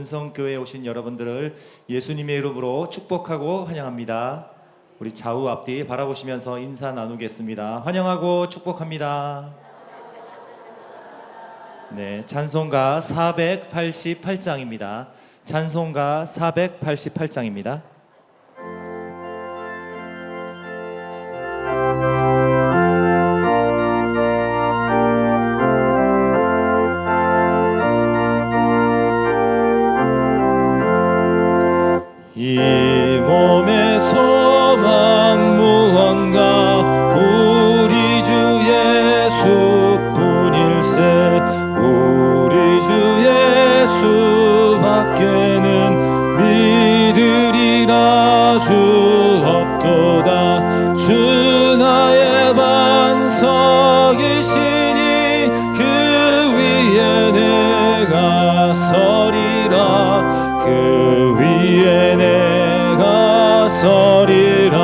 찬송교회에 오신 여러분들을 예수님의 이름으로 축복하고 환영합니다. 우리 좌우 앞뒤 바라보시면서 인사 나누겠습니다. 환영하고 축복합니다. 네, 찬송가 488장입니다. 찬송가 488장입니다. 이 몸의 소망 무언가 우리 주 예수뿐일세. 우리 주 예수밖에는 믿으리라 주 없도다. 주 나의 반석이시니 그 위에 내가 서리라. 그 위에 내가 서리라.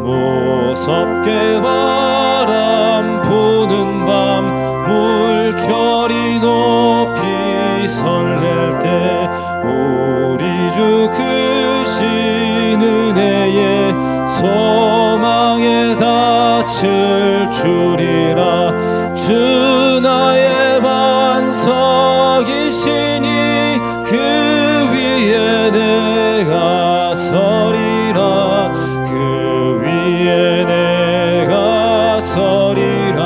무섭게 바람 부는 밤 물결이 높이 설렐 때 우리 주 크신 은혜에 소망에 닿을 줄이라. 주 나의 반석이시니 그 위에 내가 서리라. 그 위에 내가 서리라.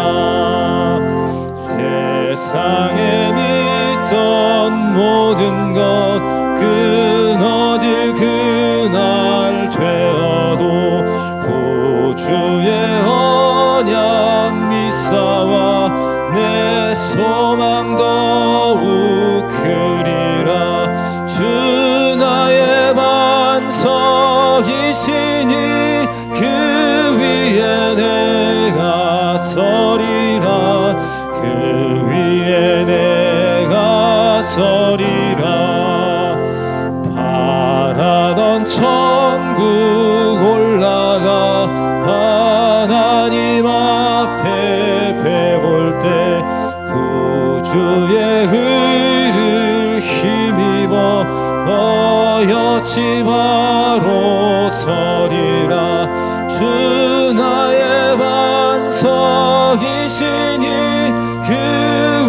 세상에 믿던 모든 것 끊어질 그날 되어도 구주의 언약 믿사와 내 소망 더욱 크리라. 주 나의 반석이시니 그 위에 내가 서리라. 그 위에 내가 서리라. 바라던 천국 올라가 하나님 앞에 배울 때 구주의 의를 힘입어 어여치 바로 서리라. 주 나의 반석이시니 그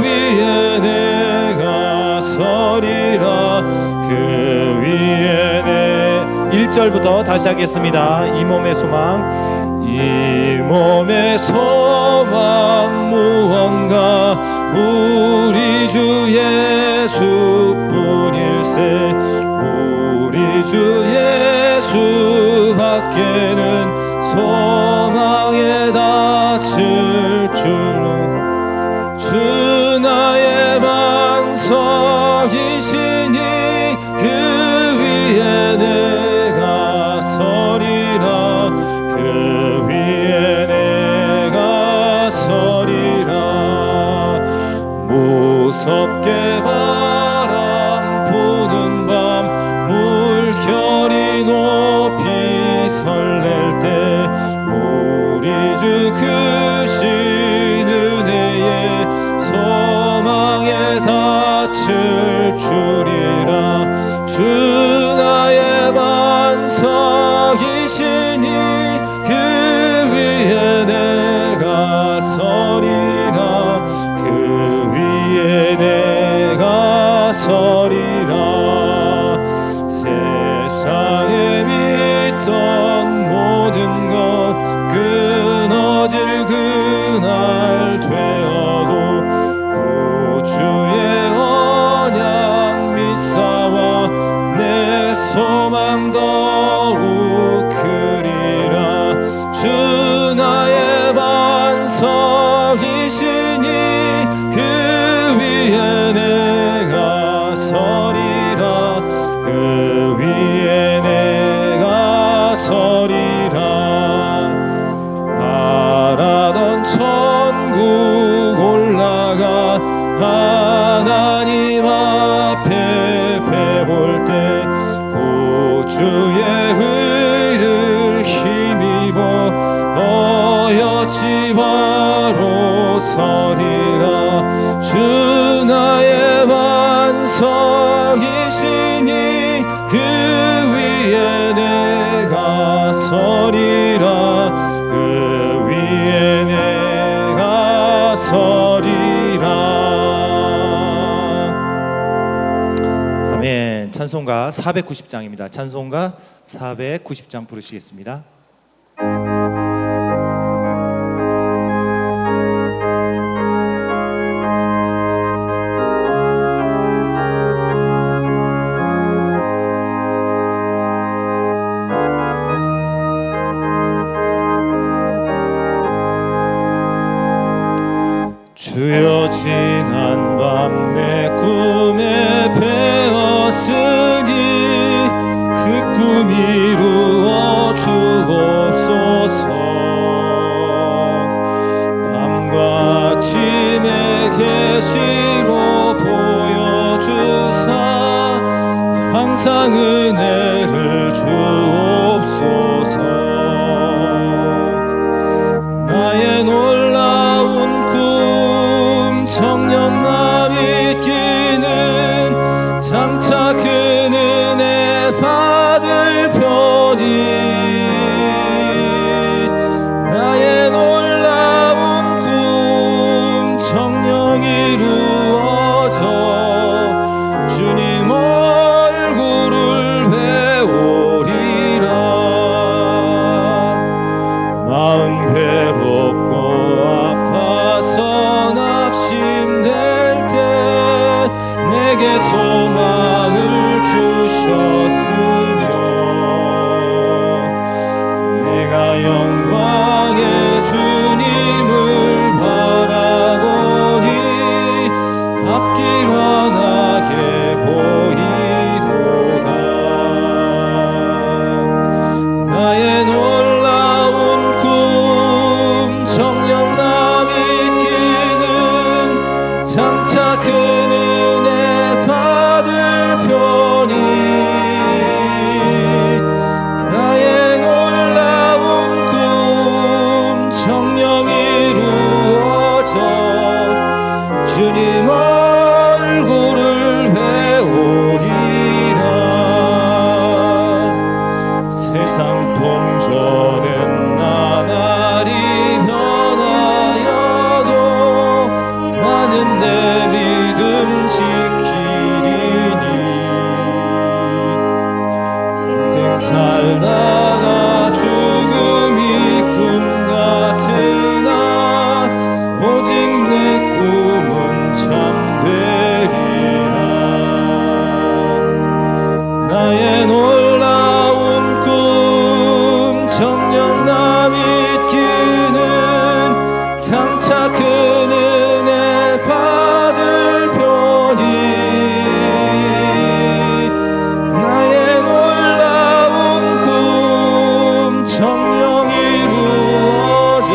위에 내가 서리라. 그 위에 내 1절부터 다시 하겠습니다. 이 몸의 소망. 이 몸의 소망 무언가 우리 주 예수뿐일세. 우리 주 예수밖에는 소망에 닿을 줄로. 주 나의 반석이시니 그 위에 내가 서리라. 그 위에 내가 서리라. 무섭게 바람 부는 밤 물결이 높이 설렐 때 우리 주 크신 은혜에 소망에 닿을 줄이라. 주 나의 반석이시니 그 위에 내가 서리라. 그 위에 내가 서리라. 세상에 믿던 모든 것 끊어질 그날 되어도 구주의 언약 믿사와 내 소망 더욱 크리라. 주 나의 반석이시니 그 위에 내가 서리라. 그 위에 내가 서리라. 바라던 천국 올라가 하나님 앞에 배울 때 구주의 의를 힘입어 어여치 바로 서리라. 주 나의 반석 찬송가 490장입니다. 찬송가 490장 부르시겠습니다. 주여 지난 밤 내 꿈에 배었으니 그 꿈 이루어 주옵소서. 밤과 아침의 계시로 보여주사 항상 은혜를 주옵소서. 나의 놀라운 꿈 청렴함 있기는 장차 그 은혜 받을 편이. 나의 놀라운 꿈 청령 이루어져 주님 얼굴을 배우리라. 마음 괴롭고 아파서 낙심될 때 내게 소망을 주셨으며 내가 영광의 주님을 바라보니 앞길 환하게 보이도다. 나의 놀라운 꿈 정령남 있기는 장차 그 은혜 받을 편이. 나의 놀라운 꿈 정령 이루어져 주님 얼굴을 배우리라. 세상 동전은 나날이 변하여도 나는 내 믿음 지키리니. 인생 살다가 죽음이 꿈 같으나 오직 내 꿈은 참되리라. 나의 놀라운 꿈 정령남 있기는 장차 그 은혜 받을 편이. 나의 놀라운 꿈 정령 이루어져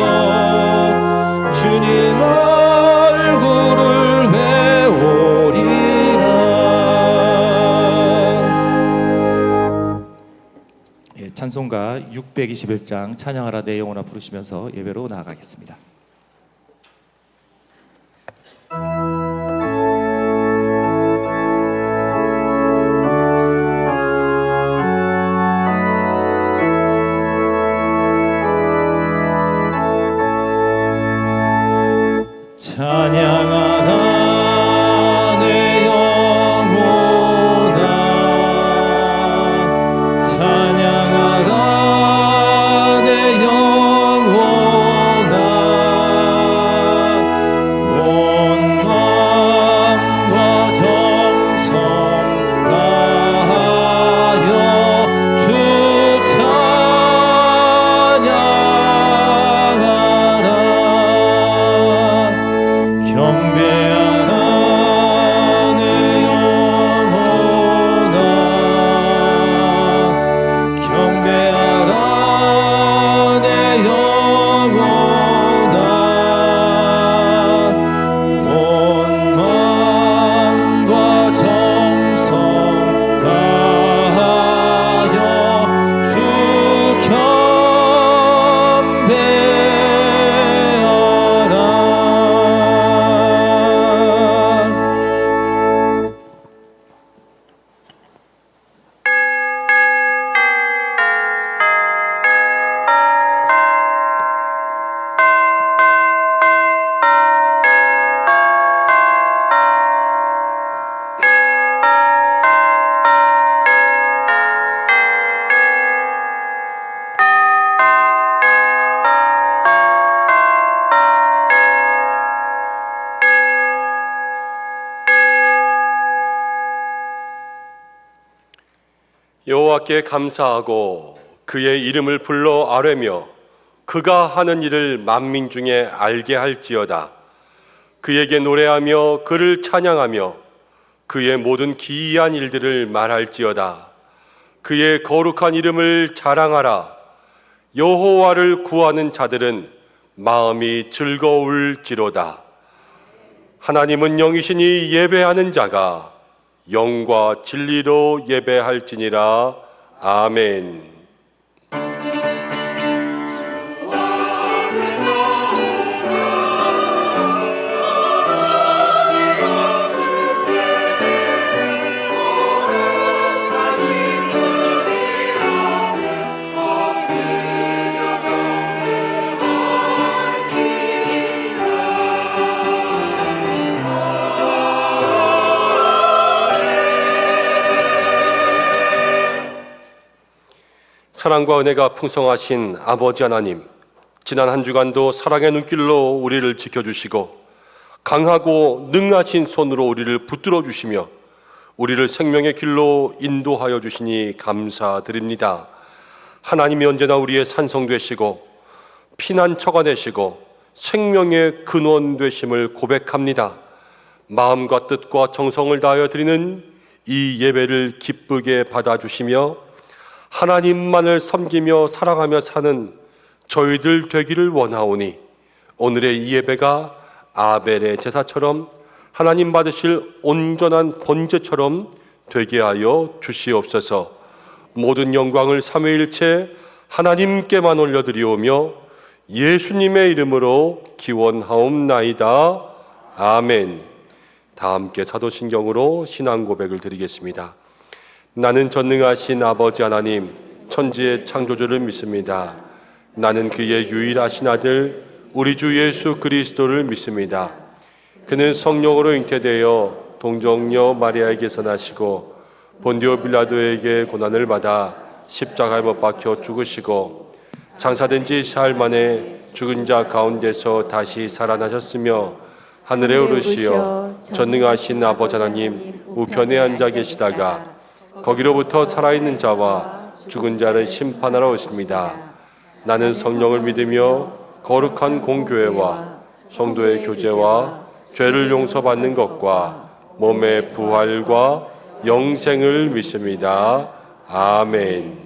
주님 얼굴을 배우리라. 예, 찬송가 621장 찬양하라 내 영혼아 부르시면서 예배로 나아가겠습니다. 찬양하라 내 영혼아. 찬양하라 내 영혼아. 여호와께 감사하고 그의 이름을 불러 아뢰며 그가 하는 일을 만민 중에 알게 할지어다. 그에게 노래하며 그를 찬양하며 그의 모든 기이한 일들을 말할지어다. 그의 거룩한 이름을 자랑하라. 여호와를 구하는 자들은 마음이 즐거울지로다. 하나님은 영이시니 예배하는 자가 영과 진리로 예배할지니라. 아멘. 사랑과 은혜가 풍성하신 아버지 하나님, 지난 한 주간도 사랑의 눈길로 우리를 지켜주시고 강하고 능하신 손으로 우리를 붙들어 주시며 우리를 생명의 길로 인도하여 주시니 감사드립니다. 하나님이 언제나 우리의 산성 되시고 피난처가 되시고 생명의 근원 되심을 고백합니다. 마음과 뜻과 정성을 다하여 드리는 이 예배를 기쁘게 받아주시며 하나님만을 섬기며 사랑하며 사는 저희들 되기를 원하오니 오늘의 이 예배가 아벨의 제사처럼 하나님 받으실 온전한 번제처럼 되게 하여 주시옵소서. 모든 영광을 삼위일체 하나님께만 올려드리오며 예수님의 이름으로 기원하옵나이다. 아멘. 다 함께 사도신경으로 신앙 고백을 드리겠습니다. 나는 전능하신 아버지 하나님 천지의 창조주를 믿습니다. 나는 그의 유일하신 아들 우리 주 예수 그리스도를 믿습니다. 그는 성령으로 잉태되어 동정녀 마리아에게서 나시고 본디오 빌라도에게 고난을 받아 십자가에 못 박혀 죽으시고 장사된 지 사흘 만에 죽은 자 가운데서 다시 살아나셨으며 하늘에 오르시어 전능하신 아버지 하나님 우편에 앉아 계시다가 거기로부터 살아있는 자와 죽은 자를 심판하러 오십니다. 나는 성령을 믿으며 거룩한 공교회와 성도의 교제와 죄를 용서받는 것과 몸의 부활과 영생을 믿습니다. 아멘.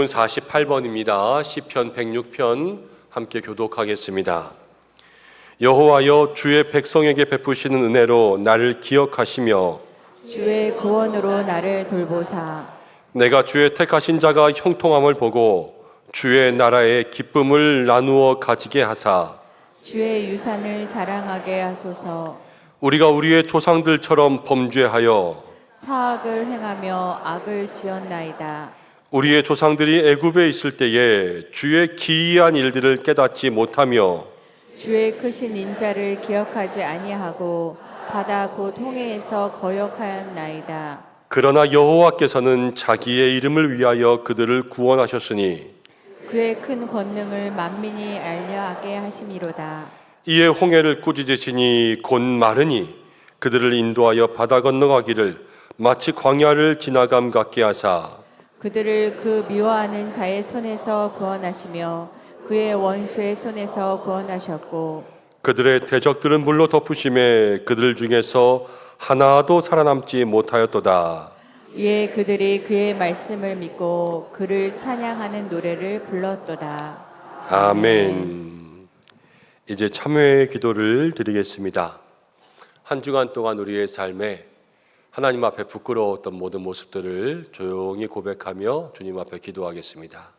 제목은 48번입니다. 시편 106편 함께 교독하겠습니다. 여호와여, 주의 백성에게 베푸시는 은혜로 나를 기억하시며 주의 구원으로 나를 돌보사. 내가 주의 택하신 자가 형통함을 보고 주의 나라의 기쁨을 나누어 가지게 하사 주의 유산을 자랑하게 하소서. 우리가 우리의 조상들처럼 범죄하여 사악을 행하며 악을 지었나이다. 우리의 조상들이 애굽에 있을 때에 주의 기이한 일들을 깨닫지 못하며 주의 크신 인자를 기억하지 아니하고 바다 곧 홍해에서 거역하였나이다. 그러나 여호와께서는 자기의 이름을 위하여 그들을 구원하셨으니 그의 큰 권능을 만민이 알려하게 하심이로다. 이에 홍해를 꾸짖으시니 곧 마르니 그들을 인도하여 바다 건너가기를 마치 광야를 지나감 같게 하사 그들을 그 미워하는 자의 손에서 구원하시며 그의 원수의 손에서 구원하셨고 그들의 대적들은 물로 덮으심에 그들 중에서 하나도 살아남지 못하였도다. 이에 그들이 그의 말씀을 믿고 그를 찬양하는 노래를 불렀도다. 아멘. 이제 참회의 기도를 드리겠습니다. 한 주간 동안 우리의 삶에 하나님 앞에 부끄러웠던 모든 모습들을 조용히 고백하며 주님 앞에 기도하겠습니다.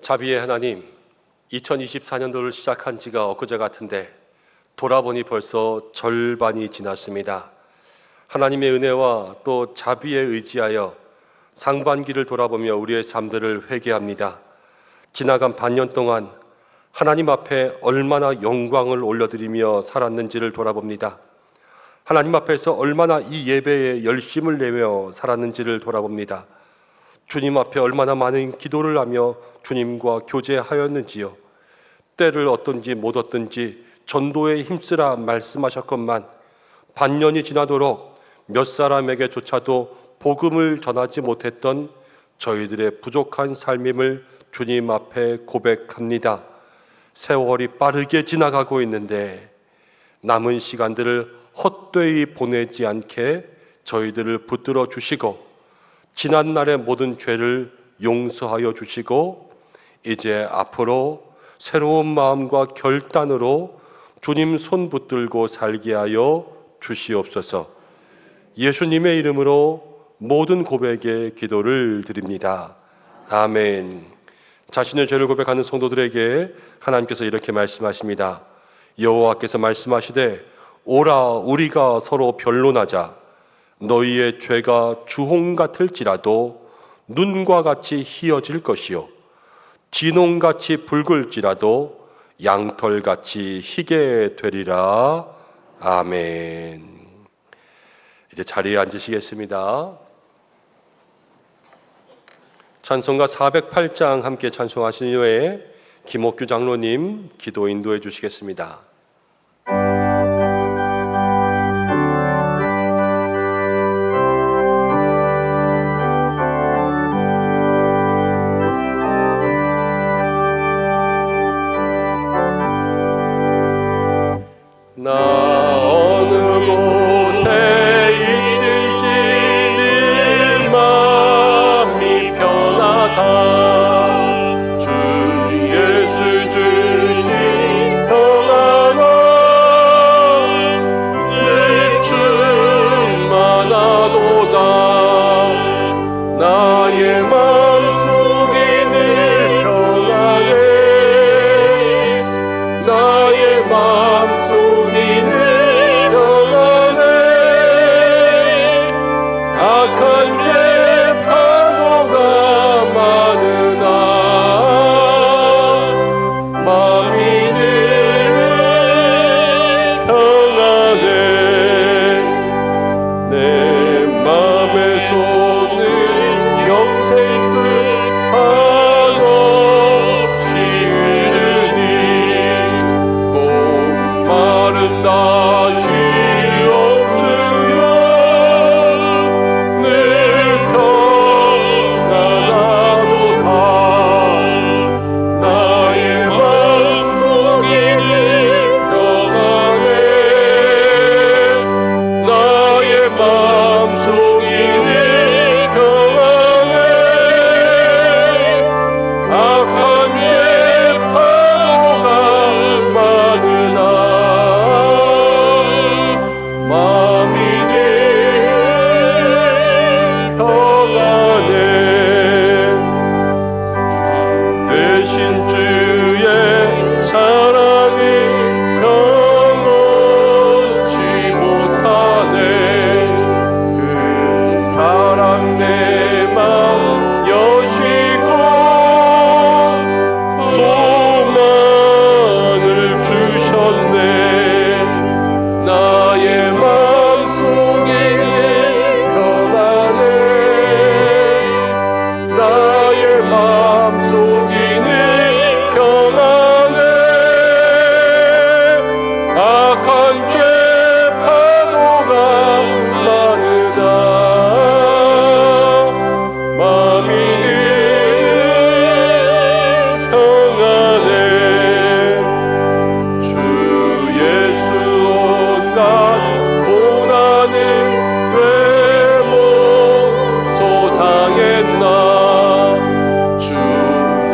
자비의 하나님, 2024년도를 시작한 지가 엊그제 같은데 돌아보니 벌써 절반이 지났습니다. 하나님의 은혜와 또 자비에 의지하여 상반기를 돌아보며 우리의 삶들을 회개합니다. 지나간 반년 동안 하나님 앞에 얼마나 영광을 올려드리며 살았는지를 돌아봅니다. 하나님 앞에서 얼마나 이 예배에 열심을 내며 살았는지를 돌아봅니다. 주님 앞에 얼마나 많은 기도를 하며 주님과 교제하였는지요. 때를 얻든지 못 얻든지 전도에 힘쓰라 말씀하셨건만 반년이 지나도록 몇 사람에게조차도 복음을 전하지 못했던 저희들의 부족한 삶임을 주님 앞에 고백합니다. 세월이 빠르게 지나가고 있는데 남은 시간들을 헛되이 보내지 않게 저희들을 붙들어 주시고 지난날의 모든 죄를 용서하여 주시고 이제 앞으로 새로운 마음과 결단으로 주님 손 붙들고 살게 하여 주시옵소서. 예수님의 이름으로 모든 고백의 기도를 드립니다. 아멘. 자신의 죄를 고백하는 성도들에게 하나님께서 이렇게 말씀하십니다. 여호와께서 말씀하시되 오라 우리가 서로 변론하자. 너희의 죄가 주홍 같을지라도 눈과 같이 희어질 것이요 진홍같이 붉을지라도 양털같이 희게 되리라. 아멘. 이제 자리에 앉으시겠습니다. 찬송가 408장 함께 찬송하신 후에 김옥규 장로님 기도 인도해 주시겠습니다. 나 어느 곳에 있든지 늘 마음이 편하다. 주 예수 주신 평안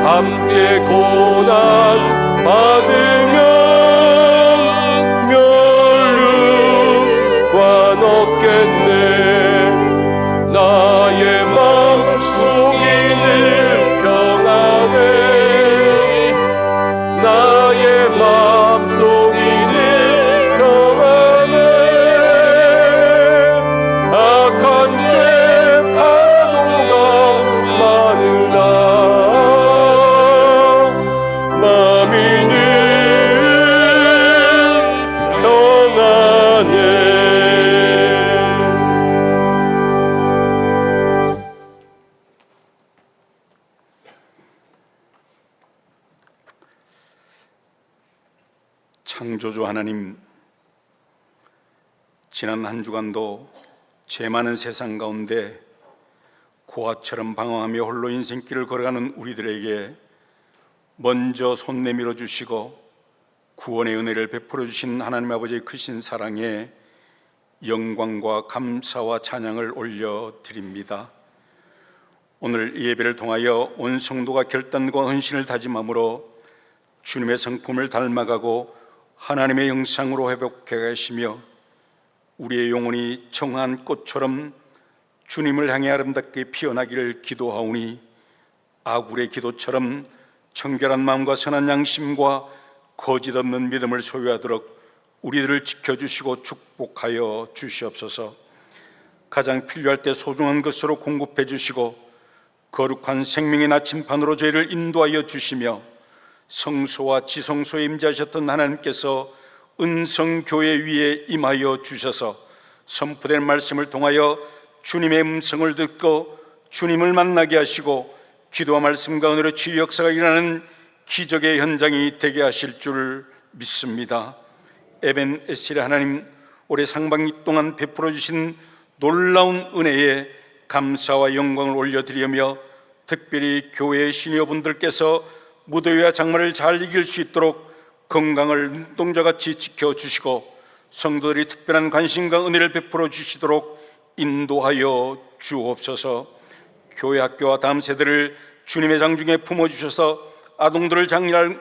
함께 고난 받으면 멸류관 얻겠네. 나의 마음속이 늘 평안해. 나의 마음속이 늘 평안해. 악한 죄 파도가 많으나 마음이 늘 평안해. 창조주 하나님, 지난 한 주간도 죄 많은 세상 가운데 고아처럼 방황하며 홀로 인생길을 걸어가는 우리들에게 먼저 손 내밀어 주시고 구원의 은혜를 베풀어 주신 하나님 아버지의 크신 사랑에 영광과 감사와 찬양을 올려드립니다. 오늘 이 예배를 통하여 온 성도가 결단과 헌신을 다짐함으로 주님의 성품을 닮아가고 하나님의 형상으로 회복해 가시며 우리의 영혼이 청한 꽃처럼 주님을 향해 아름답게 피어나기를 기도하오니 아굴의 기도처럼 청결한 마음과 선한 양심과 거짓 없는 믿음을 소유하도록 우리들을 지켜주시고 축복하여 주시옵소서. 가장 필요할 때 소중한 것으로 공급해 주시고 거룩한 생명의 나침판으로 저희를 인도하여 주시며 성소와 지성소에 임재하셨던 하나님께서 은성교회 위에 임하여 주셔서 선포된 말씀을 통하여 주님의 음성을 듣고 주님을 만나게 하시고 기도와 말씀과 은혜로 치유 역사가 일어나는 기적의 현장이 되게 하실 줄 믿습니다. 에벤 에셀의 하나님, 올해 상반기 동안 베풀어 주신 놀라운 은혜에 감사와 영광을 올려드리며 특별히 교회의 시니어분들께서 무더위와 장마를 잘 이길 수 있도록 건강을 눈동자같이 지켜주시고 성도들이 특별한 관심과 은혜를 베풀어 주시도록 인도하여 주옵소서. 교회 학교와 다음 세대를 주님의 장중에 품어주셔서 아동들을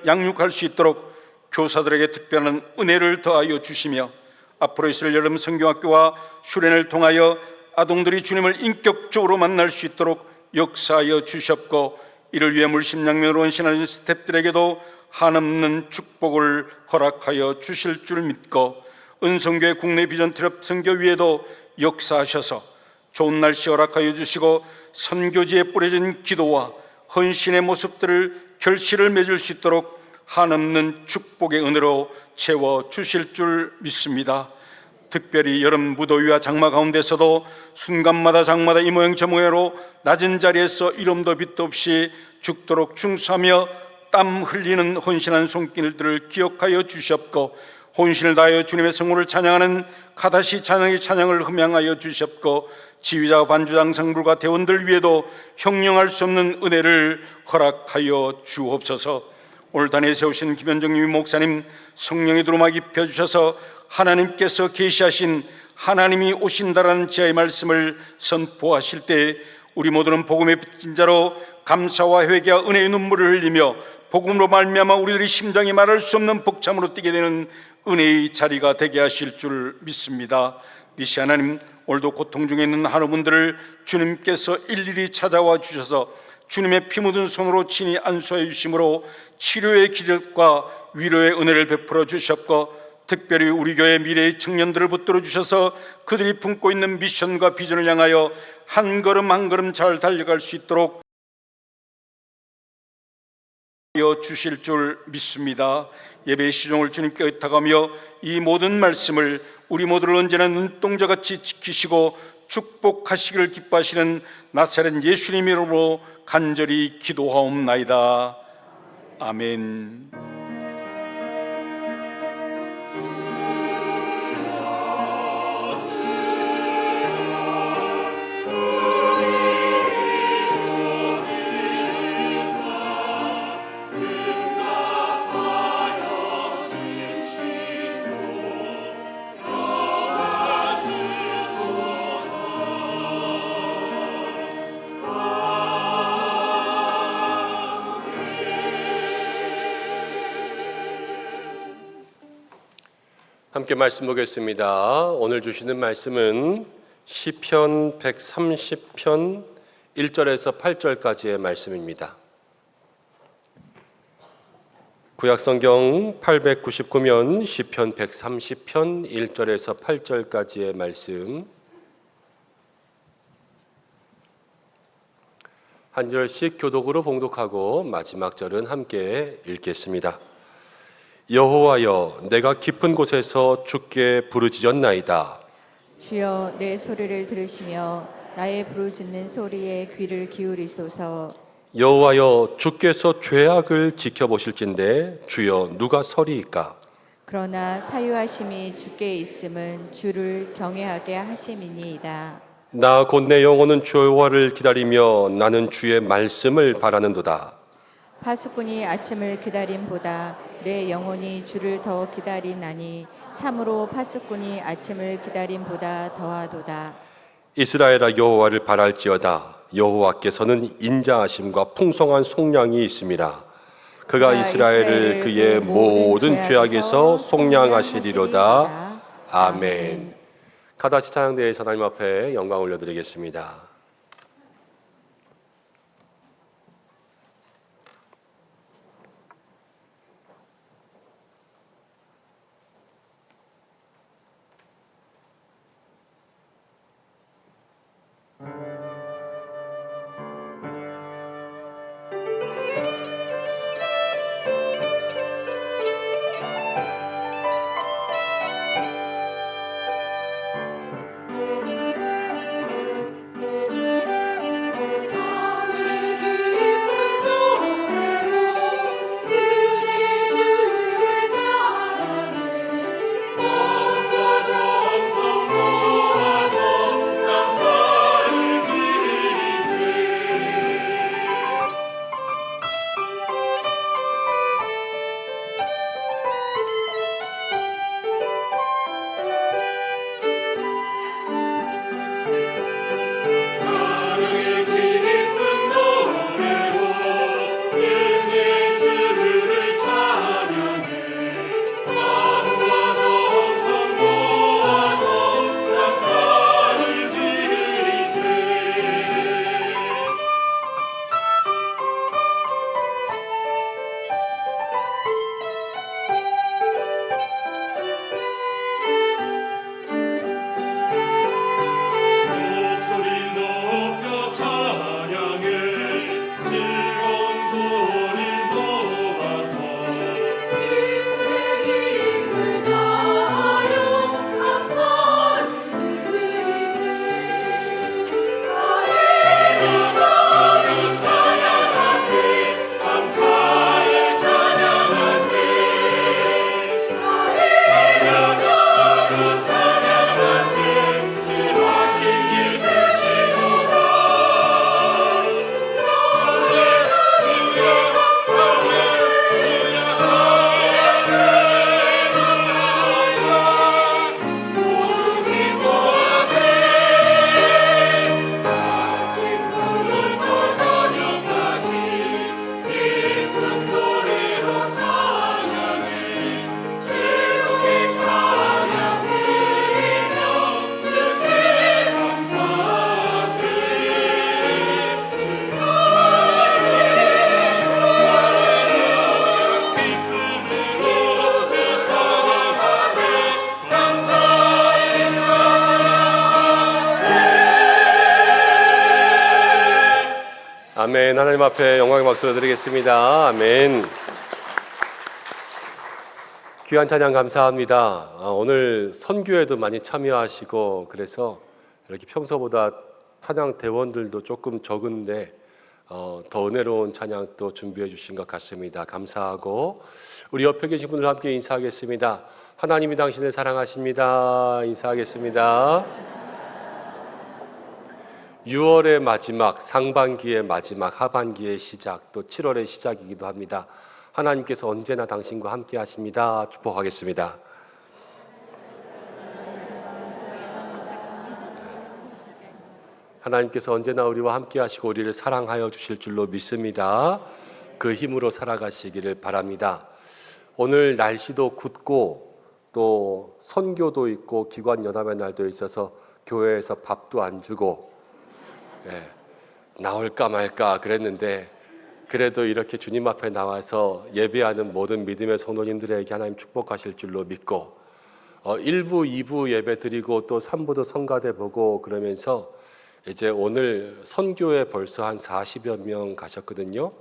양육할 수 있도록 교사들에게 특별한 은혜를 더하여 주시며 앞으로 있을 여름 성경학교와 수련을 통하여 아동들이 주님을 인격적으로 만날 수 있도록 역사하여 주셨고 이를 위해 물심양면으로 헌신하는 스태프들에게도 한없는 축복을 허락하여 주실 줄 믿고 은성교회 국내 비전 트럭 선교위에도 역사하셔서 좋은 날씨 허락하여 주시고 선교지에 뿌려진 기도와 헌신의 모습들을 결실을 맺을 수 있도록 한없는 축복의 은혜로 채워 주실 줄 믿습니다. 특별히 여름 무더위와 장마 가운데서도 순간마다 장마다 이 모양 저 모양으로 낮은 자리에서 이름도 빛도 없이 죽도록 충수하며 땀 흘리는 헌신한 손길들을 기억하여 주셨고 혼신을 다하여 주님의 성호를 찬양하는 가다시 찬양의 찬양을 흠양하여 주셨고 지휘자와 반주장 상불과 대원들 위에도 형용할 수 없는 은혜를 허락하여 주옵소서. 오늘 단에 세우신 김현정 목사님 성령의 두루마기 펴주셔서 하나님께서 계시하신 하나님이 오신다라는 지하의 말씀을 선포하실 때 우리 모두는 복음의 빚진 자로 감사와 회개와 은혜의 눈물을 흘리며 복음으로 말미암아 우리들이 심장이 말할 수 없는 복참으로 뛰게 되는 은혜의 자리가 되게 하실 줄 믿습니다. 니시 하나님, 오늘도 고통 중에 있는 한우분들을 주님께서 일일이 찾아와 주셔서 주님의 피 묻은 손으로 친히 안수해 주심으로 치료의 기적과 위로의 은혜를 베풀어 주셨고 특별히 우리 교회 미래의 청년들을 붙들어 주셔서 그들이 품고 있는 미션과 비전을 향하여 한 걸음 한 걸음 잘 달려갈 수 있도록 주실 줄 믿습니다. 예배의 시종을 주님께 의탁하며 이 모든 말씀을 우리 모두를 언제나 눈동자같이 지키시고 축복하시기를 기뻐하시는 나사렛 예수님 이름으로 간절히 기도하옵나이다. 아멘. 함께 말씀 보겠습니다. 오늘 주시는 말씀은 시편 130편 1절에서 8절까지의 말씀입니다. 구약성경 899면 시편 130편 1절에서 8절까지의 말씀, 한 절씩 교독으로 봉독하고 마지막 절은 함께 읽겠습니다. 여호와여, 내가 깊은 곳에서 주께 부르짖었나이다. 주여 내 소리를 들으시며 나의 부르짖는 소리에 귀를 기울이소서. 여호와여, 주께서 죄악을 지켜보실진대 주여 누가 서리이까? 그러나 사유하심이 주께 있음은 주를 경외하게 하심이니이다. 나 곧 내 영혼은 주 여호와를 기다리며 나는 주의 말씀을 바라는도다. 파수꾼이 아침을 기다림보다 내 영혼이 주를 더 기다리나니 참으로 파수꾼이 아침을 기다림보다 더하도다. 이스라엘아, 여호와를 바랄지어다. 여호와께서는 인자하심과 풍성한 속량이 있습니다. 그가 이스라엘을 그의 모든 죄악에서 속량하시리로다. 아멘. 가다시 찬양대에서 하나님 앞에 영광 올려드리겠습니다. 아멘. 하나님 앞에 영광의 박수를 드리겠습니다. 아멘. 귀한 찬양 감사합니다. 오늘 선교에도 많이 참여하시고 그래서 이렇게 평소보다 찬양 대원들도 조금 적은데 더 은혜로운 찬양 또 준비해 주신 것 같습니다. 감사하고 우리 옆에 계신 분들 함께 인사하겠습니다. 하나님이 당신을 사랑하십니다. 인사하겠습니다. 6월의 마지막, 상반기의 마지막, 하반기의 시작, 또 7월의 시작이기도 합니다. 하나님께서 언제나 당신과 함께 하십니다. 축복하겠습니다. 하나님께서 언제나 우리와 함께 하시고 우리를 사랑하여 주실 줄로 믿습니다. 그 힘으로 살아가시기를 바랍니다. 오늘 날씨도 굳고 또 선교도 있고 기관 연합의 날도 있어서 교회에서 밥도 안 주고 나올까 말까 그랬는데 그래도 이렇게 주님 앞에 나와서 예배하는 모든 믿음의 성도님들에게 하나님 축복하실 줄로 믿고 1부, 2부 예배 드리고 또 3부도 성가대 보고 그러면서 이제 오늘 선교에 벌써 한 40여 명 가셨거든요.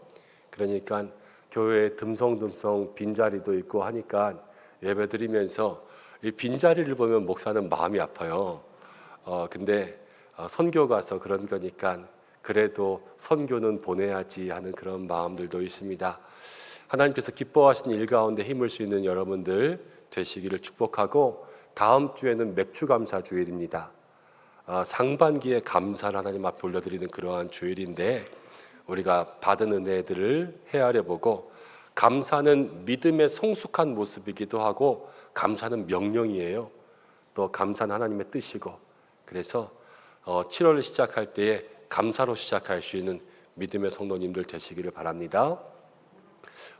그러니까 교회에 듬성듬성 빈자리도 있고 하니까 예배 드리면서 이 빈자리를 보면 목사는 마음이 아파요. 근데 선교 가서 그런 거니까 그래도 선교는 보내야지 하는 그런 마음들도 있습니다. 하나님께서 기뻐하시는 일 가운데 힘을 수 있는 여러분들 되시기를 축복하고, 다음 주에는 맥주감사 주일입니다. 상반기에 감사를 하나님 앞에 올려드리는 그러한 주일인데 우리가 받은 은혜들을 헤아려 보고, 감사는 믿음의 성숙한 모습이기도 하고 감사는 명령이에요. 또 감사는 하나님의 뜻이고, 그래서 7월을 시작할 때에 감사로 시작할 수 있는 믿음의 성도님들 되시기를 바랍니다.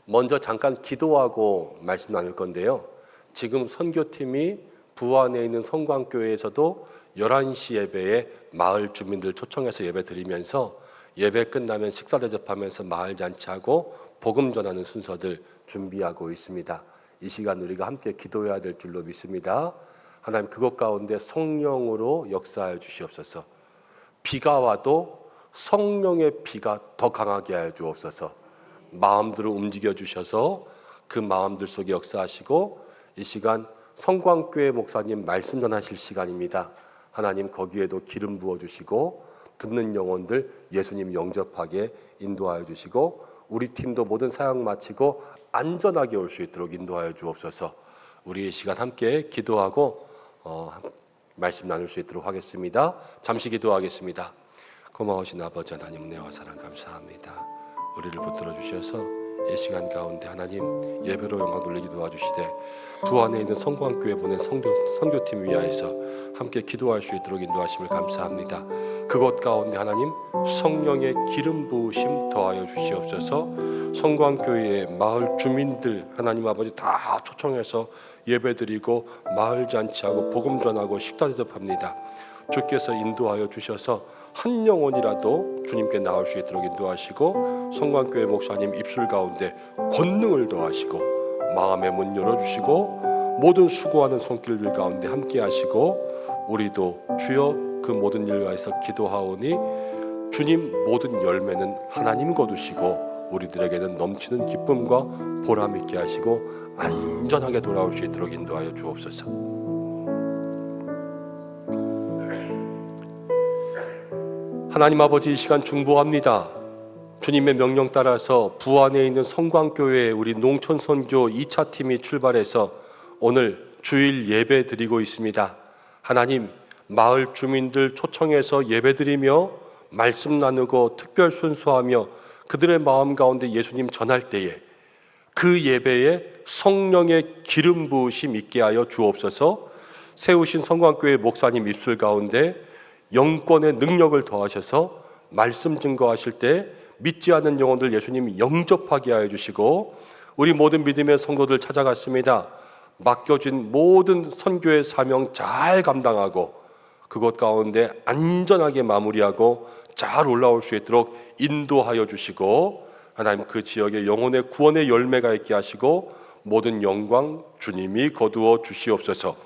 먼저 잠깐 기도하고 말씀 나눌 건데요. 지금 선교팀이 부안에 있는 성광교회에서도 11시 예배에 마을 주민들 초청해서 예배 드리면서 예배 끝나면 식사 대접하면서 마을 잔치하고 복음 전하는 순서들 준비하고 있습니다. 이 시간 우리가 함께 기도해야 될 줄로 믿습니다. 하나님, 그것 가운데 성령으로 역사하여 주시옵소서. 비가 와도 성령의 비가 더 강하게 하여 주옵소서. 마음들을 움직여 주셔서 그 마음들 속에 역사하시고, 이 시간 성광교회 목사님 말씀 전하실 시간입니다. 하나님, 거기에도 기름 부어주시고 듣는 영혼들 예수님 영접하게 인도하여 주시고, 우리 팀도 모든 사역 마치고 안전하게 올 수 있도록 인도하여 주옵소서. 우리 이 시간 함께 기도하고 말씀 나눌 수 있도록 하겠습니다. 잠시 기도하겠습니다. 고마우신 아버지 하나님, 은혜와 사랑 감사합니다. 우리를 붙들어 주셔서 이 시간 가운데 하나님 예배로 영광 돌리기 도와주시되, 부안에 있는 성광교회 보낸 선교팀 위하여서 함께 기도할 수 있도록 인도하심을 감사합니다. 그것 가운데 하나님 성령의 기름 부으심 더하여 주시옵소서. 성광교회의 마을 주민들 하나님 아버지 다 초청해서 예배드리고 마을 잔치하고 복음 전하고 식사 대접합니다. 주께서 인도하여 주셔서 한 영혼이라도 주님께 나올 수 있도록 인도하시고, 성광교회 목사님 입술 가운데 권능을 더하시고 마음의 문 열어주시고 모든 수고하는 손길들 가운데 함께 하시고, 우리도 주여 그 모든 일 위해서 기도하오니 주님 모든 열매는 하나님 거두시고 우리들에게는 넘치는 기쁨과 보람 있게 하시고 안전하게 돌아올 수 있도록 인도하여 주옵소서. 하나님 아버지, 이 시간 중보합니다. 주님의 명령 따라서 부안에 있는 성광교회 우리 농촌 선교 2차 팀이 출발해서 오늘 주일 예배 드리고 있습니다. 하나님, 마을 주민들 초청해서 예배 드리며 말씀 나누고 특별 순수하며 그들의 마음 가운데 예수님 전할 때에 그 예배에 성령의 기름 부으심 있게 하여 주옵소서. 세우신 성광교회 목사님 입술 가운데 영권의 능력을 더하셔서 말씀 증거하실 때 믿지 않는 영혼들 예수님이 영접하게 하여 주시고, 우리 모든 믿음의 성도들 찾아갔습니다. 맡겨진 모든 선교의 사명 잘 감당하고 그것 가운데 안전하게 마무리하고 잘 올라올 수 있도록 인도하여 주시고, 하나님 그 지역에 영혼의 구원의 열매가 있게 하시고 모든 영광 주님이 거두어 주시옵소서.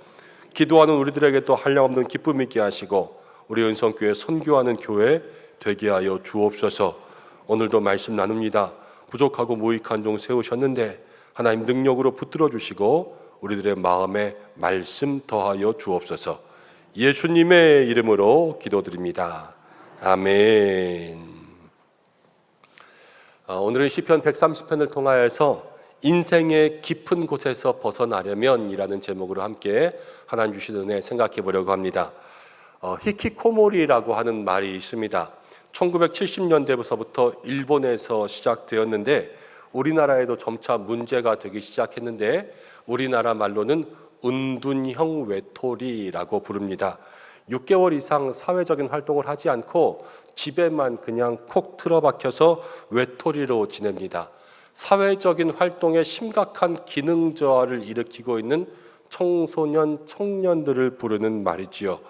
기도하는 우리들에게 또 한량없는 기쁨 있게 하시고 우리 은성교회 선교하는 교회 되게 하여 주옵소서. 오늘도 말씀 나눕니다. 부족하고 무익한 종 세우셨는데 하나님 능력으로 붙들어 주시고 우리들의 마음에 말씀 더하여 주옵소서. 예수님의 이름으로 기도드립니다. 아멘. 오늘은 시편 130편을 통하여서 인생의 깊은 곳에서 벗어나려면 이라는 제목으로 함께 하나님 주신 은혜 생각해 보려고 합니다. 히키코모리라고 하는 말이 있습니다. 1970년대부터 일본에서 시작되었는데 우리나라에도 점차 문제가 되기 시작했는데, 우리나라 말로는 은둔형 외톨이라고 부릅니다. 6개월 이상 사회적인 활동을 하지 않고 집에만 그냥 콕 틀어박혀서 외톨이로 지냅니다. 사회적인 활동에 심각한 기능 저하를 일으키고 있는 청소년, 청년들을 부르는 말이지요.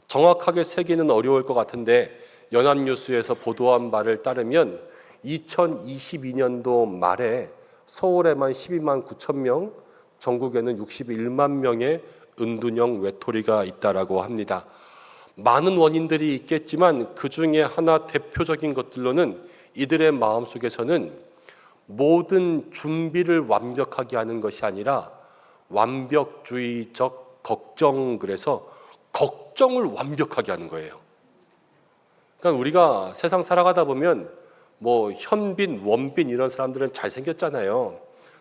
정확하게 세기는 어려울 것 같은데 연합뉴스에서 보도한 바를 따르면 2022년도 말에 서울에만 12만 9천 명, 전국에는 61만 명의 은둔형 외톨이가 있다라고 합니다. 많은 원인들이 있겠지만 그 중에 하나 대표적인 것들로는 이들의 마음속에서는 모든 준비를 완벽하게 하는 것이 아니라 완벽주의적 걱정, 그래서 걱정을 완벽하게 하는 거예요. 그러니까 우리가 세상 살아가다 보면 뭐 현빈, 원빈 이런 사람들은 잘생겼잖아요.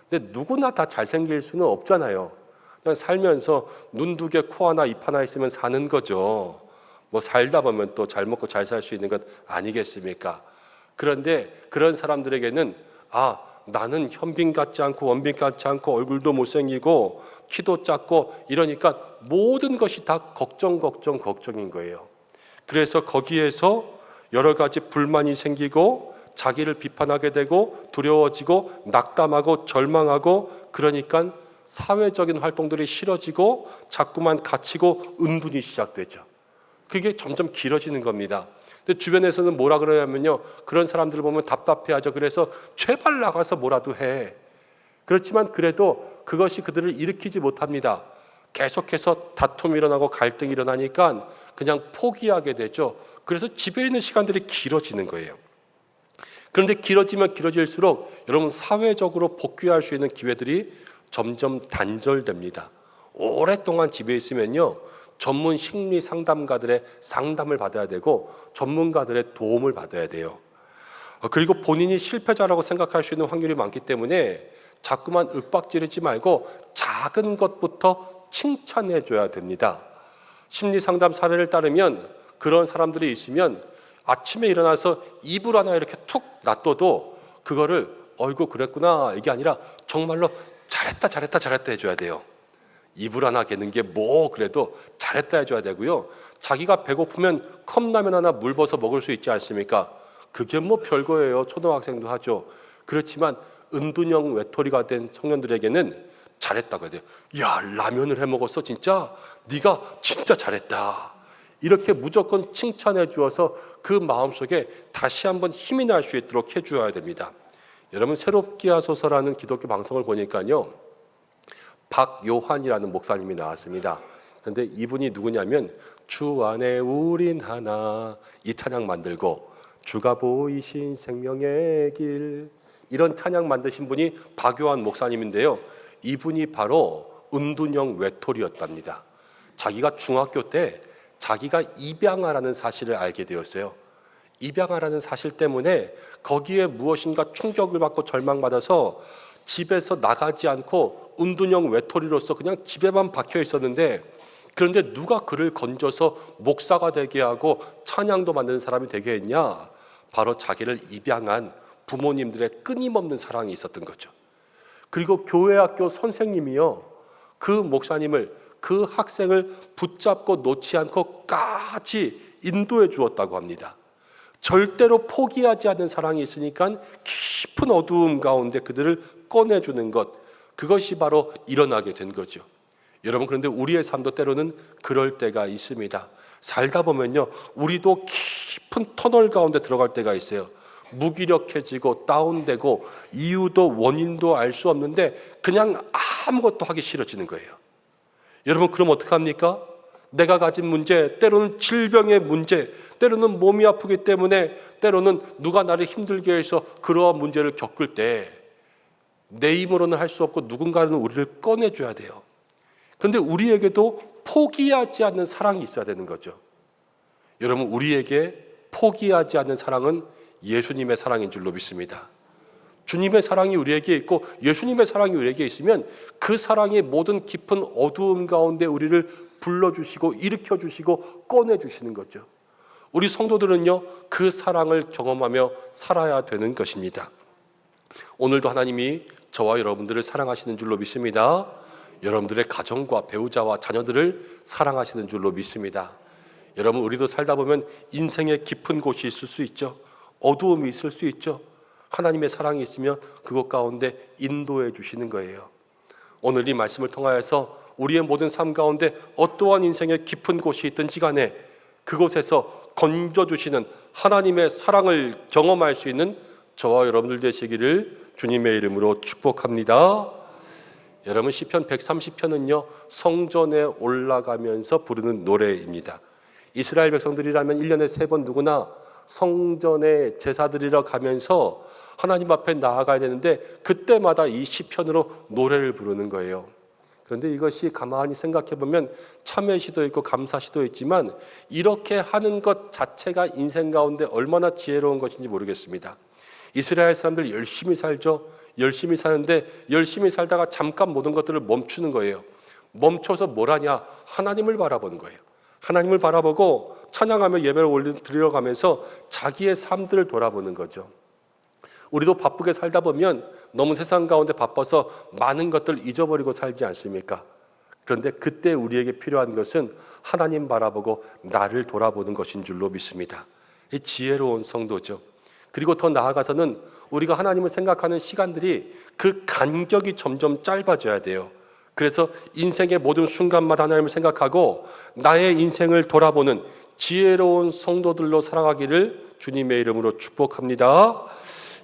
근데 누구나 다 잘생길 수는 없잖아요. 그냥 살면서 눈 두 개, 코 하나, 입 하나 있으면 사는 거죠. 뭐 살다 보면 또 잘 먹고 잘 살 수 있는 것 아니겠습니까? 그런데 그런 사람들에게는 나는 현빈 같지 않고 원빈 같지 않고 얼굴도 못생기고 키도 작고 이러니까 모든 것이 다 걱정인 거예요. 그래서 거기에서 여러 가지 불만이 생기고 자기를 비판하게 되고 두려워지고 낙담하고 절망하고, 그러니까 사회적인 활동들이 싫어지고 자꾸만 갇히고 은둔이 시작되죠. 그게 점점 길어지는 겁니다. 근데 주변에서는 뭐라 그러냐면요, 그런 사람들을 보면 답답해하죠. 그래서 제발 나가서 뭐라도 해. 그렇지만 그래도 그것이 그들을 일으키지 못합니다. 계속해서 다툼이 일어나고 갈등이 일어나니까 그냥 포기하게 되죠. 그래서 집에 있는 시간들이 길어지는 거예요. 그런데 길어지면 길어질수록 여러분 사회적으로 복귀할 수 있는 기회들이 점점 단절됩니다. 오랫동안 집에 있으면요, 전문 심리 상담가들의 상담을 받아야 되고 전문가들의 도움을 받아야 돼요. 그리고 본인이 실패자라고 생각할 수 있는 확률이 많기 때문에 자꾸만 윽박지르지 말고 작은 것부터 칭찬해 줘야 됩니다. 심리 상담 사례를 따르면 그런 사람들이 있으면 아침에 일어나서 이불 하나 이렇게 툭 놔둬도 그거를 어이구 그랬구나 이게 아니라 정말로 잘했다 해줘야 돼요. 이불 하나 개는 게 뭐 그래도 잘했다 해줘야 되고요. 자기가 배고프면 컵라면 하나 물 벗어 먹을 수 있지 않습니까? 그게 뭐 별거예요. 초등학생도 하죠. 그렇지만 은둔형 외톨이가 된 청년들에게는 잘했다고 해야 돼요. 야, 라면을 해 먹었어 진짜? 네가 진짜 잘했다. 이렇게 무조건 칭찬해 주어서 그 마음속에 다시 한번 힘이 날 수 있도록 해주어야 됩니다. 여러분, 새롭게 하소서라는 기독교 방송을 보니까요, 박요한이라는 목사님이 나왔습니다. 그런데 이분이 누구냐면 주 안에 우린 하나 이 찬양 만들고 주가 보이신 생명의 길 이런 찬양 만드신 분이 박요한 목사님인데요. 이분이 바로 은둔형 외톨이였답니다. 자기가 중학교 때 자기가 입양아라는 사실을 알게 되었어요. 입양아라는 사실 때문에 거기에 무엇인가 충격을 받고 절망받아서 집에서 나가지 않고 은둔형 외톨이로서 그냥 집에만 박혀 있었는데, 그런데 누가 그를 건져서 목사가 되게 하고 찬양도 만드는 사람이 되게 했냐? 바로 자기를 입양한 부모님들의 끊임없는 사랑이 있었던 거죠. 그리고 교회 학교 선생님이요, 그 목사님을, 그 학생을 붙잡고 놓지 않고 까지 인도해 주었다고 합니다. 절대로 포기하지 않는 사랑이 있으니까 깊은 어두움 가운데 그들을 꺼내주는 것, 그것이 바로 일어나게 된 거죠. 여러분, 그런데 우리의 삶도 때로는 그럴 때가 있습니다. 살다 보면요, 우리도 깊은 터널 가운데 들어갈 때가 있어요. 무기력해지고 다운되고 이유도 원인도 알 수 없는데 그냥 아무것도 하기 싫어지는 거예요. 여러분, 그럼 어떡합니까? 내가 가진 문제, 때로는 질병의 문제, 때로는 몸이 아프기 때문에, 때로는 누가 나를 힘들게 해서 그러한 문제를 겪을 때 내 힘으로는 할 수 없고 누군가는 우리를 꺼내줘야 돼요. 그런데 우리에게도 포기하지 않는 사랑이 있어야 되는 거죠. 여러분, 우리에게 포기하지 않는 사랑은 예수님의 사랑인 줄로 믿습니다. 주님의 사랑이 우리에게 있고 예수님의 사랑이 우리에게 있으면 그 사랑의 모든 깊은 어두움 가운데 우리를 불러주시고 일으켜주시고 꺼내주시는 거죠. 우리 성도들은요, 그 사랑을 경험하며 살아야 되는 것입니다. 오늘도 하나님이 저와 여러분들을 사랑하시는 줄로 믿습니다. 여러분들의 가정과 배우자와 자녀들을 사랑하시는 줄로 믿습니다. 여러분, 우리도 살다 보면 인생의 깊은 곳이 있을 수 있죠. 어두움이 있을 수 있죠. 하나님의 사랑이 있으면 그것 가운데 인도해 주시는 거예요. 오늘 이 말씀을 통하여서 우리의 모든 삶 가운데 어떠한 인생의 깊은 곳이 있든지 간에 그곳에서 건져주시는 하나님의 사랑을 경험할 수 있는 저와 여러분들 되시기를 주님의 이름으로 축복합니다. 여러분, 시편 130편은요 성전에 올라가면서 부르는 노래입니다. 이스라엘 백성들이라면 1년에 3번 누구나 성전에 제사 드리러 가면서 하나님 앞에 나아가야 되는데 그때마다 이 시편으로 노래를 부르는 거예요. 그런데 이것이 가만히 생각해 보면 참회시도 있고 감사시도 있지만 이렇게 하는 것 자체가 인생 가운데 얼마나 지혜로운 것인지 모르겠습니다. 이스라엘 사람들 열심히 살죠. 열심히 사는데 열심히 살다가 잠깐 모든 것들을 멈추는 거예요. 멈춰서 뭘 하냐? 하나님을 바라보는 거예요. 하나님을 바라보고 찬양하며 예배를 드리러 가면서 자기의 삶들을 돌아보는 거죠. 우리도 바쁘게 살다 보면 너무 세상 가운데 바빠서 많은 것들 잊어버리고 살지 않습니까? 그런데 그때 우리에게 필요한 것은 하나님 바라보고 나를 돌아보는 것인 줄로 믿습니다. 이 지혜로운 성도죠. 그리고 더 나아가서는 우리가 하나님을 생각하는 시간들이 그 간격이 점점 짧아져야 돼요. 그래서 인생의 모든 순간마다 하나님을 생각하고 나의 인생을 돌아보는 지혜로운 성도들로 살아가기를 주님의 이름으로 축복합니다.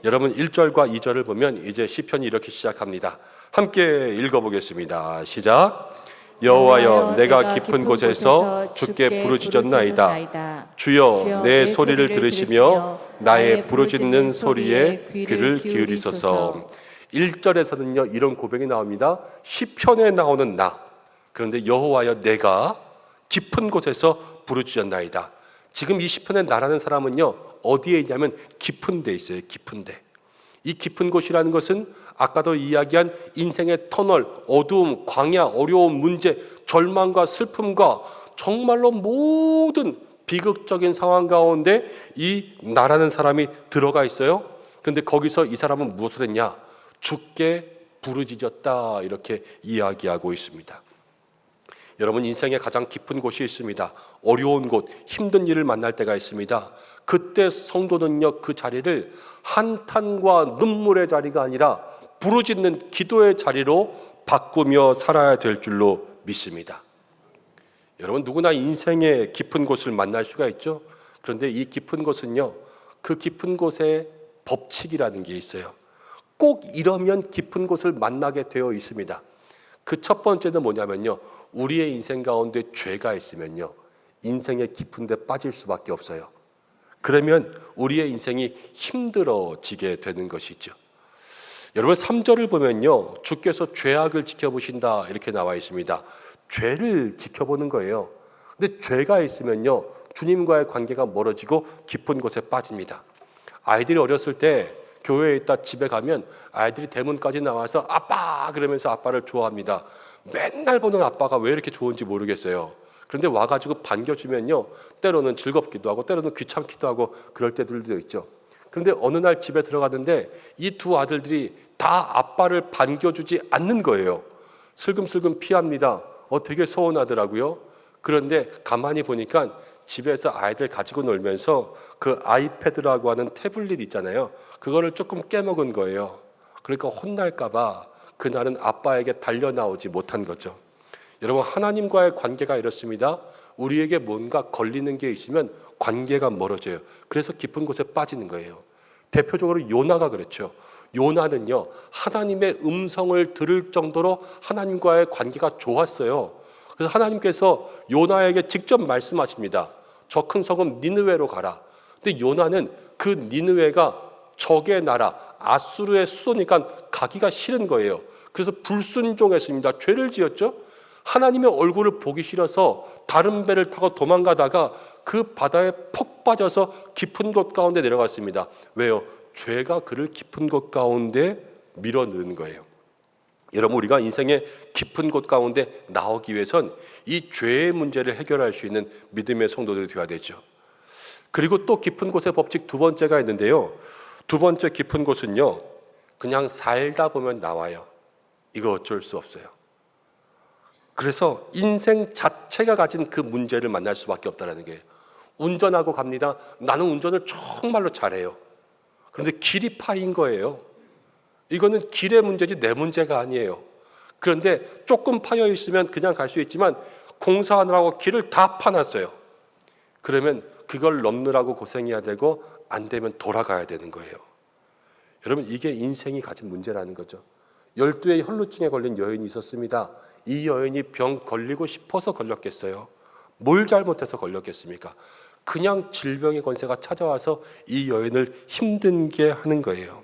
여러분 1절과 2절을 보면 이제 시편이 이렇게 시작합니다. 함께 읽어보겠습니다. 시작. 여호와여 내가 깊은 곳에서 주께 부르짖었나이다. 주여 내 소리를 들으시며 나의 부르짖는 소리에 귀를 기울이소서. 1절에서는요 이런 고백이 나옵니다. 시편에 나오는 나. 그런데 여호와여 내가 깊은 곳에서 부르짖었나이다. 지금 이 시편에 나라는 사람은요 어디에 있냐면 깊은 데 있어요. 깊은 데. 이 깊은 곳이라는 것은 아까도 이야기한 인생의 터널, 어두움, 광야, 어려움, 문제, 절망과 슬픔과 정말로 모든 비극적인 상황 가운데 이 나라는 사람이 들어가 있어요. 그런데 거기서 이 사람은 무엇을 했냐? 주께 부르짖었다 이렇게 이야기하고 있습니다. 여러분 인생에 가장 깊은 곳이 있습니다. 어려운 곳, 힘든 일을 만날 때가 있습니다. 그때 성도는요 그 자리를 한탄과 눈물의 자리가 아니라 부르짖는 기도의 자리로 바꾸며 살아야 될 줄로 믿습니다. 여러분 누구나 인생의 깊은 곳을 만날 수가 있죠. 그런데 이 깊은 곳은요 그 깊은 곳에 법칙이라는 게 있어요. 꼭 이러면 깊은 곳을 만나게 되어 있습니다. 그 첫 번째는 뭐냐면요 우리의 인생 가운데 죄가 있으면요 인생의 깊은 데 빠질 수밖에 없어요. 그러면 우리의 인생이 힘들어지게 되는 것이죠. 여러분 3절을 보면요 주께서 죄악을 지켜보신다 이렇게 나와 있습니다. 죄를 지켜보는 거예요. 근데 죄가 있으면요 주님과의 관계가 멀어지고 깊은 곳에 빠집니다. 아이들이 어렸을 때 교회에 있다 집에 가면 아이들이 대문까지 나와서 아빠 그러면서 아빠를 좋아합니다. 맨날 보는 아빠가 왜 이렇게 좋은지 모르겠어요. 그런데 와가지고 반겨주면요 때로는 즐겁기도 하고 때로는 귀찮기도 하고 그럴 때들도 있죠. 그런데 어느 날 집에 들어가는데 이 두 아들들이 다 아빠를 반겨주지 않는 거예요. 슬금슬금 피합니다. 되게 서운하더라고요. 그런데 가만히 보니까 집에서 아이들 가지고 놀면서 그 아이패드라고 하는 태블릿 있잖아요. 그거를 조금 깨먹은 거예요. 그러니까 혼날까 봐 그날은 아빠에게 달려나오지 못한 거죠. 여러분 하나님과의 관계가 이렇습니다. 우리에게 뭔가 걸리는 게 있으면 관계가 멀어져요. 그래서 깊은 곳에 빠지는 거예요. 대표적으로 요나가 그렇죠. 요나는요 하나님의 음성을 들을 정도로 하나님과의 관계가 좋았어요. 그래서 하나님께서 요나에게 직접 말씀하십니다. 저 큰 성읍 니느웨로 가라. 근데 요나는 그 니느웨가 적의 나라 아수르의 수도니까 가기가 싫은 거예요. 그래서 불순종했습니다. 죄를 지었죠. 하나님의 얼굴을 보기 싫어서 다른 배를 타고 도망가다가 그 바다에 푹 빠져서 깊은 곳 가운데 내려갔습니다. 왜요? 죄가 그를 깊은 곳 가운데 밀어넣는 거예요. 여러분 우리가 인생의 깊은 곳 가운데 나오기 위해선 이 죄의 문제를 해결할 수 있는 믿음의 성도들이 되어야 되죠. 그리고 또 깊은 곳의 법칙 두 번째가 있는데요. 두 번째 깊은 곳은요 그냥 살다 보면 나와요. 이거 어쩔 수 없어요. 그래서 인생 자체가 가진 그 문제를 만날 수밖에 없다는 게 운전하고 갑니다. 나는 운전을 정말로 잘해요. 그런데 길이 파인 거예요. 이거는 길의 문제지 내 문제가 아니에요. 그런데 조금 파여 있으면 그냥 갈 수 있지만 공사하느라고 길을 다 파놨어요. 그러면 그걸 넘느라고 고생해야 되고 안 되면 돌아가야 되는 거예요. 여러분, 이게 인생이 가진 문제라는 거죠. 12의 혈루증에 걸린 여인이 있었습니다. 이 여인이 병 걸리고 싶어서 걸렸겠어요? 뭘 잘못해서 걸렸겠습니까? 그냥 질병의 권세가 찾아와서 이 여인을 힘들게 하는 거예요.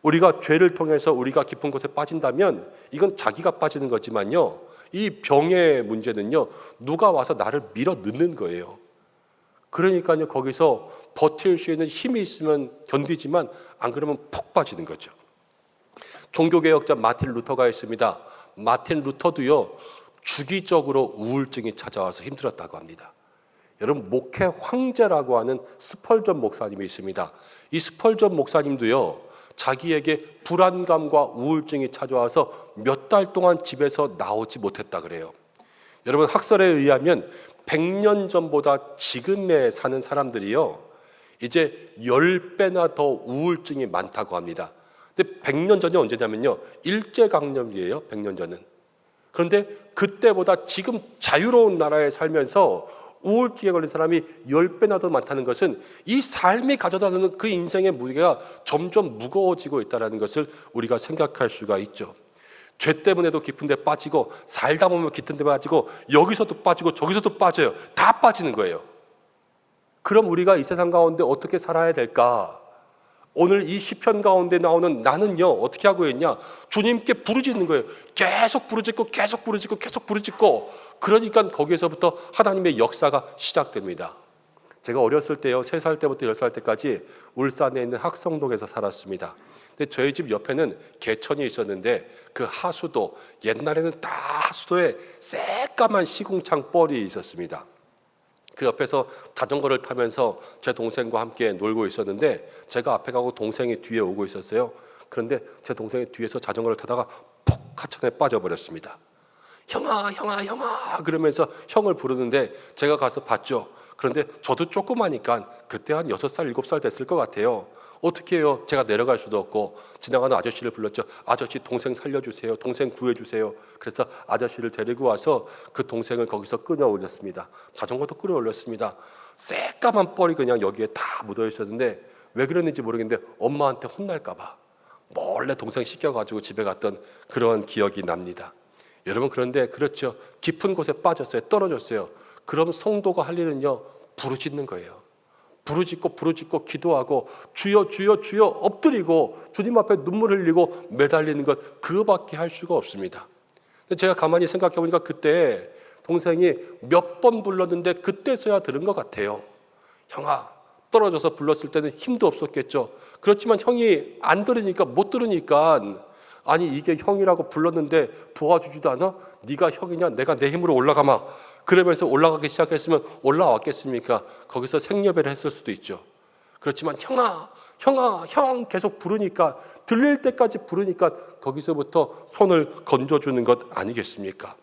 우리가 죄를 통해서 우리가 깊은 곳에 빠진다면 이건 자기가 빠지는 거지만요, 이 병의 문제는요, 누가 와서 나를 밀어 넣는 거예요. 그러니까요, 거기서 버틸 수 있는 힘이 있으면 견디지만 안 그러면 푹 빠지는 거죠. 종교개혁자 마틴 루터가 있습니다. 마틴 루터도요, 주기적으로 우울증이 찾아와서 힘들었다고 합니다. 여러분, 목회 황제라고 하는 스펄전 목사님이 있습니다. 이 스펄전 목사님도요, 자기에게 불안감과 우울증이 찾아와서 몇 달 동안 집에서 나오지 못했다 그래요. 여러분, 학설에 의하면 100년 전보다 지금에 사는 사람들이요, 이제 10배나 더 우울증이 많다고 합니다. 근데 100년 전이 언제냐면요, 일제강점기예요. 100년 전은. 그런데 그때보다 지금 자유로운 나라에 살면서 우울증에 걸린 사람이 10배나 더 많다는 것은 이 삶이 가져다 주는 그 인생의 무게가 점점 무거워지고 있다는 것을 우리가 생각할 수가 있죠. 죄 때문에도 깊은 데 빠지고, 살다 보면 깊은 데 빠지고, 여기서도 빠지고 저기서도 빠져요. 다 빠지는 거예요. 그럼 우리가 이 세상 가운데 어떻게 살아야 될까? 오늘 이 시편 가운데 나오는 나는요, 어떻게 하고 있냐? 주님께 부르짖는 거예요. 계속 부르짖고 계속 부르짖고 계속 부르짖고. 그러니까 거기에서부터 하나님의 역사가 시작됩니다. 제가 어렸을 때요, 3살 때부터 10살 때까지 울산에 있는 학성동에서 살았습니다. 근데 저희 집 옆에는 개천이 있었는데 그 하수도, 옛날에는 다 하수도에 새까만 시궁창 뻘이 있었습니다. 그 옆에서 자전거를 타면서 제 동생과 함께 놀고 있었는데 제가 앞에 가고 동생이 뒤에 오고 있었어요. 그런데 제 동생이 뒤에서 자전거를 타다가 푹 하천에 빠져버렸습니다. 형아, 형아, 형아 그러면서 형을 부르는데 제가 가서 봤죠. 그런데 저도 조그마니까 그때 한 6살, 7살 됐을 것 같아요. 어떻게 해요? 제가 내려갈 수도 없고 지나가는 아저씨를 불렀죠. 아저씨, 동생 살려주세요. 동생 구해주세요. 그래서 아저씨를 데리고 와서 그 동생을 거기서 끌어올렸습니다. 자전거도 끌어올렸습니다. 새까만 뻘이 그냥 여기에 다 묻어 있었는데 왜 그랬는지 모르겠는데 엄마한테 혼날까 봐 몰래 동생 씻겨가지고 집에 갔던 그런 기억이 납니다. 여러분, 그런데 그렇죠. 깊은 곳에 빠졌어요. 떨어졌어요. 그럼 성도가 할 일은요, 부르짖는 거예요. 부르짖고 기도하고 주여 주여 주여 엎드리고 주님 앞에 눈물 흘리고 매달리는 것, 그거밖에 할 수가 없습니다. 제가 가만히 생각해 보니까 그때 동생이 몇 번 불렀는데 그때서야 들은 것 같아요. 형아, 떨어져서 불렀을 때는 힘도 없었겠죠. 그렇지만 형이 안 들으니까, 못 들으니까, 아니 이게 형이라고 불렀는데 도와주지도 않아? 네가 형이냐? 내가 내 힘으로 올라가마. 그러면서 올라가기 시작했으면 올라왔겠습니까? 거기서 생여배를 했을 수도 있죠. 그렇지만 형아, 형아, 형 계속 부르니까, 들릴 때까지 부르니까 거기서부터 손을 건져주는 것 아니겠습니까?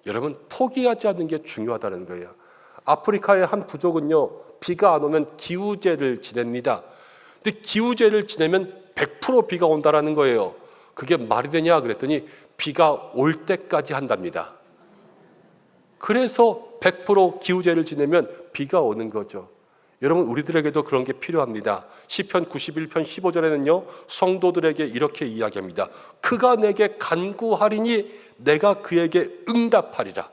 여러분, 포기하지 않는 게 중요하다는 거예요. 아프리카의 한 부족은요, 비가 안 오면 기우제를 지냅니다. 근데 기우제를 지내면 100% 비가 온다라는 거예요. 그게 말이 되냐 그랬더니 비가 올 때까지 한답니다. 그래서 100% 기우제를 지내면 비가 오는 거죠. 여러분, 우리들에게도 그런 게 필요합니다. 시편 91편 15절에는요, 성도들에게 이렇게 이야기합니다. 그가 내게 간구하리니 내가 그에게 응답하리라.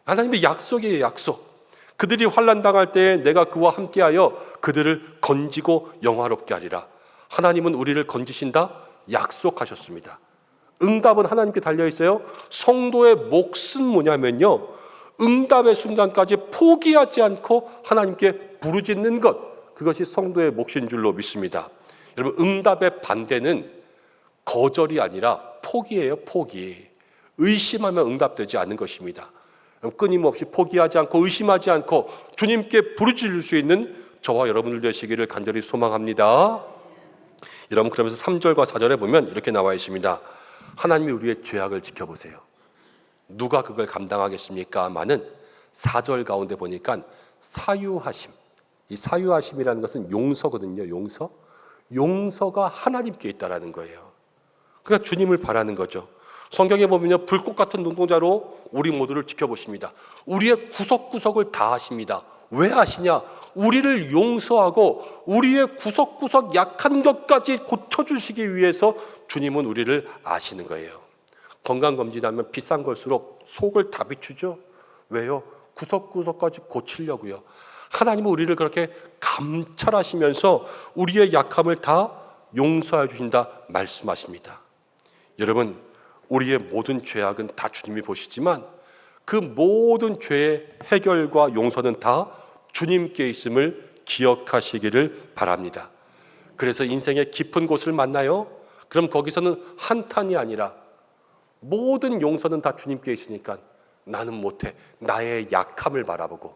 하나님의 약속이에요, 약속. 그들이 환난 당할 때에 내가 그와 함께하여 그들을 건지고 영화롭게 하리라. 하나님은 우리를 건지신다 약속하셨습니다. 응답은 하나님께 달려 있어요. 성도의 몫은 뭐냐면요, 응답의 순간까지 포기하지 않고 하나님께 부르짖는 것, 그것이 성도의 몫인 줄로 믿습니다. 여러분, 응답의 반대는 거절이 아니라 포기예요, 포기. 의심하면 응답되지 않는 것입니다. 끊임없이 포기하지 않고 의심하지 않고 주님께 부르짖을 수 있는 저와 여러분들 되시기를 간절히 소망합니다. 여러분, 그러면서 3절과 4절에 보면 이렇게 나와 있습니다. 하나님이 우리의 죄악을 지켜보세요. 누가 그걸 감당하겠습니까? 많은 4절 가운데 보니까 사유하심. 이 사유하심이라는 것은 용서거든요. 용서. 용서가 하나님께 있다라는 거예요. 그러니까 주님을 바라는 거죠. 성경에 보면요, 불꽃 같은 눈동자로 우리 모두를 지켜보십니다. 우리의 구석구석을 다 아십니다. 왜 아시냐? 우리를 용서하고 우리의 구석구석 약한 것까지 고쳐주시기 위해서 주님은 우리를 아시는 거예요. 건강검진하면 비싼 걸수록 속을 다 비추죠. 왜요? 구석구석까지 고치려고요. 하나님은 우리를 그렇게 감찰하시면서 우리의 약함을 다 용서해 주신다 말씀하십니다. 여러분, 우리의 모든 죄악은 다 주님이 보시지만 그 모든 죄의 해결과 용서는 다 주님께 있음을 기억하시기를 바랍니다. 그래서 인생의 깊은 곳을 만나요. 그럼 거기서는 한탄이 아니라 모든 용서는 다 주님께 있으니까 나는 못해. 나의 약함을 바라보고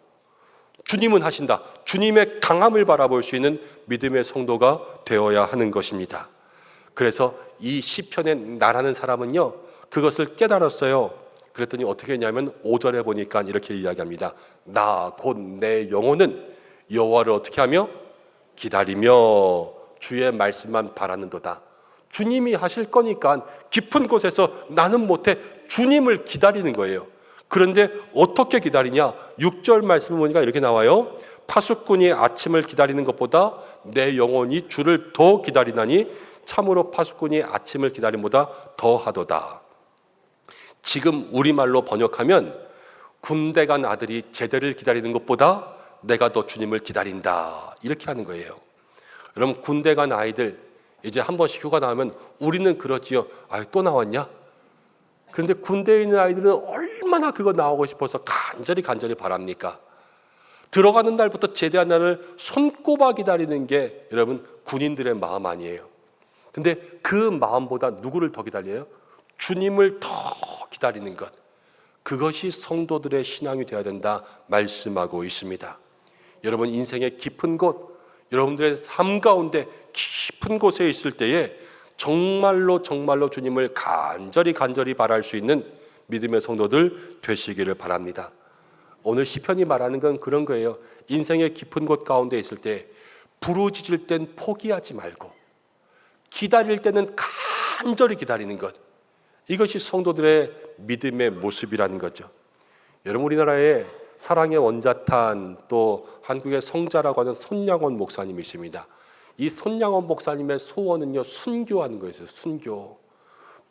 주님은 하신다. 주님의 강함을 바라볼 수 있는 믿음의 성도가 되어야 하는 것입니다. 그래서 이 시편에 나라는 사람은요, 그것을 깨달았어요. 그랬더니 어떻게 했냐면 5절에 보니까 이렇게 이야기합니다. 나 곧 내 영혼은 여호와를 어떻게 하며 기다리며 주의 말씀만 바라는도다. 주님이 하실 거니까 깊은 곳에서 나는 못해 주님을 기다리는 거예요. 그런데 어떻게 기다리냐? 6절 말씀을 보니까 이렇게 나와요. 파수꾼이 아침을 기다리는 것보다 내 영혼이 주를 더 기다리나니 참으로 파수꾼이 아침을 기다림보다 더하도다. 지금 우리말로 번역하면 군대 간 아들이 제대를 기다리는 것보다 내가 더 주님을 기다린다, 이렇게 하는 거예요. 여러분, 군대 간 아이들 이제 한 번씩 휴가 나오면 우리는 그러지요. 아유, 또 나왔냐? 그런데 군대에 있는 아이들은 얼마나 그거 나오고 싶어서 간절히 바랍니까? 들어가는 날부터 제대한 날을 손꼽아 기다리는 게 여러분 군인들의 마음 아니에요. 근데 그 마음보다 누구를 더 기다려요? 주님을 더 기다리는 것. 그것이 성도들의 신앙이 되어야 된다 말씀하고 있습니다. 여러분, 인생의 깊은 곳, 여러분들의 삶 가운데 깊은 곳에 있을 때에 정말로 주님을 간절히 바랄 수 있는 믿음의 성도들 되시기를 바랍니다. 오늘 시편이 말하는 건 그런 거예요. 인생의 깊은 곳 가운데 있을 때 부르짖을 땐 포기하지 말고 기다릴 때는 간절히 기다리는 것. 이것이 성도들의 믿음의 모습이라는 거죠. 여러분, 우리나라에 사랑의 원자탄, 또 한국의 성자라고 하는 손양원 목사님이십니다. 이 손양원 목사님의 소원은요, 순교하는 거였어요. 순교.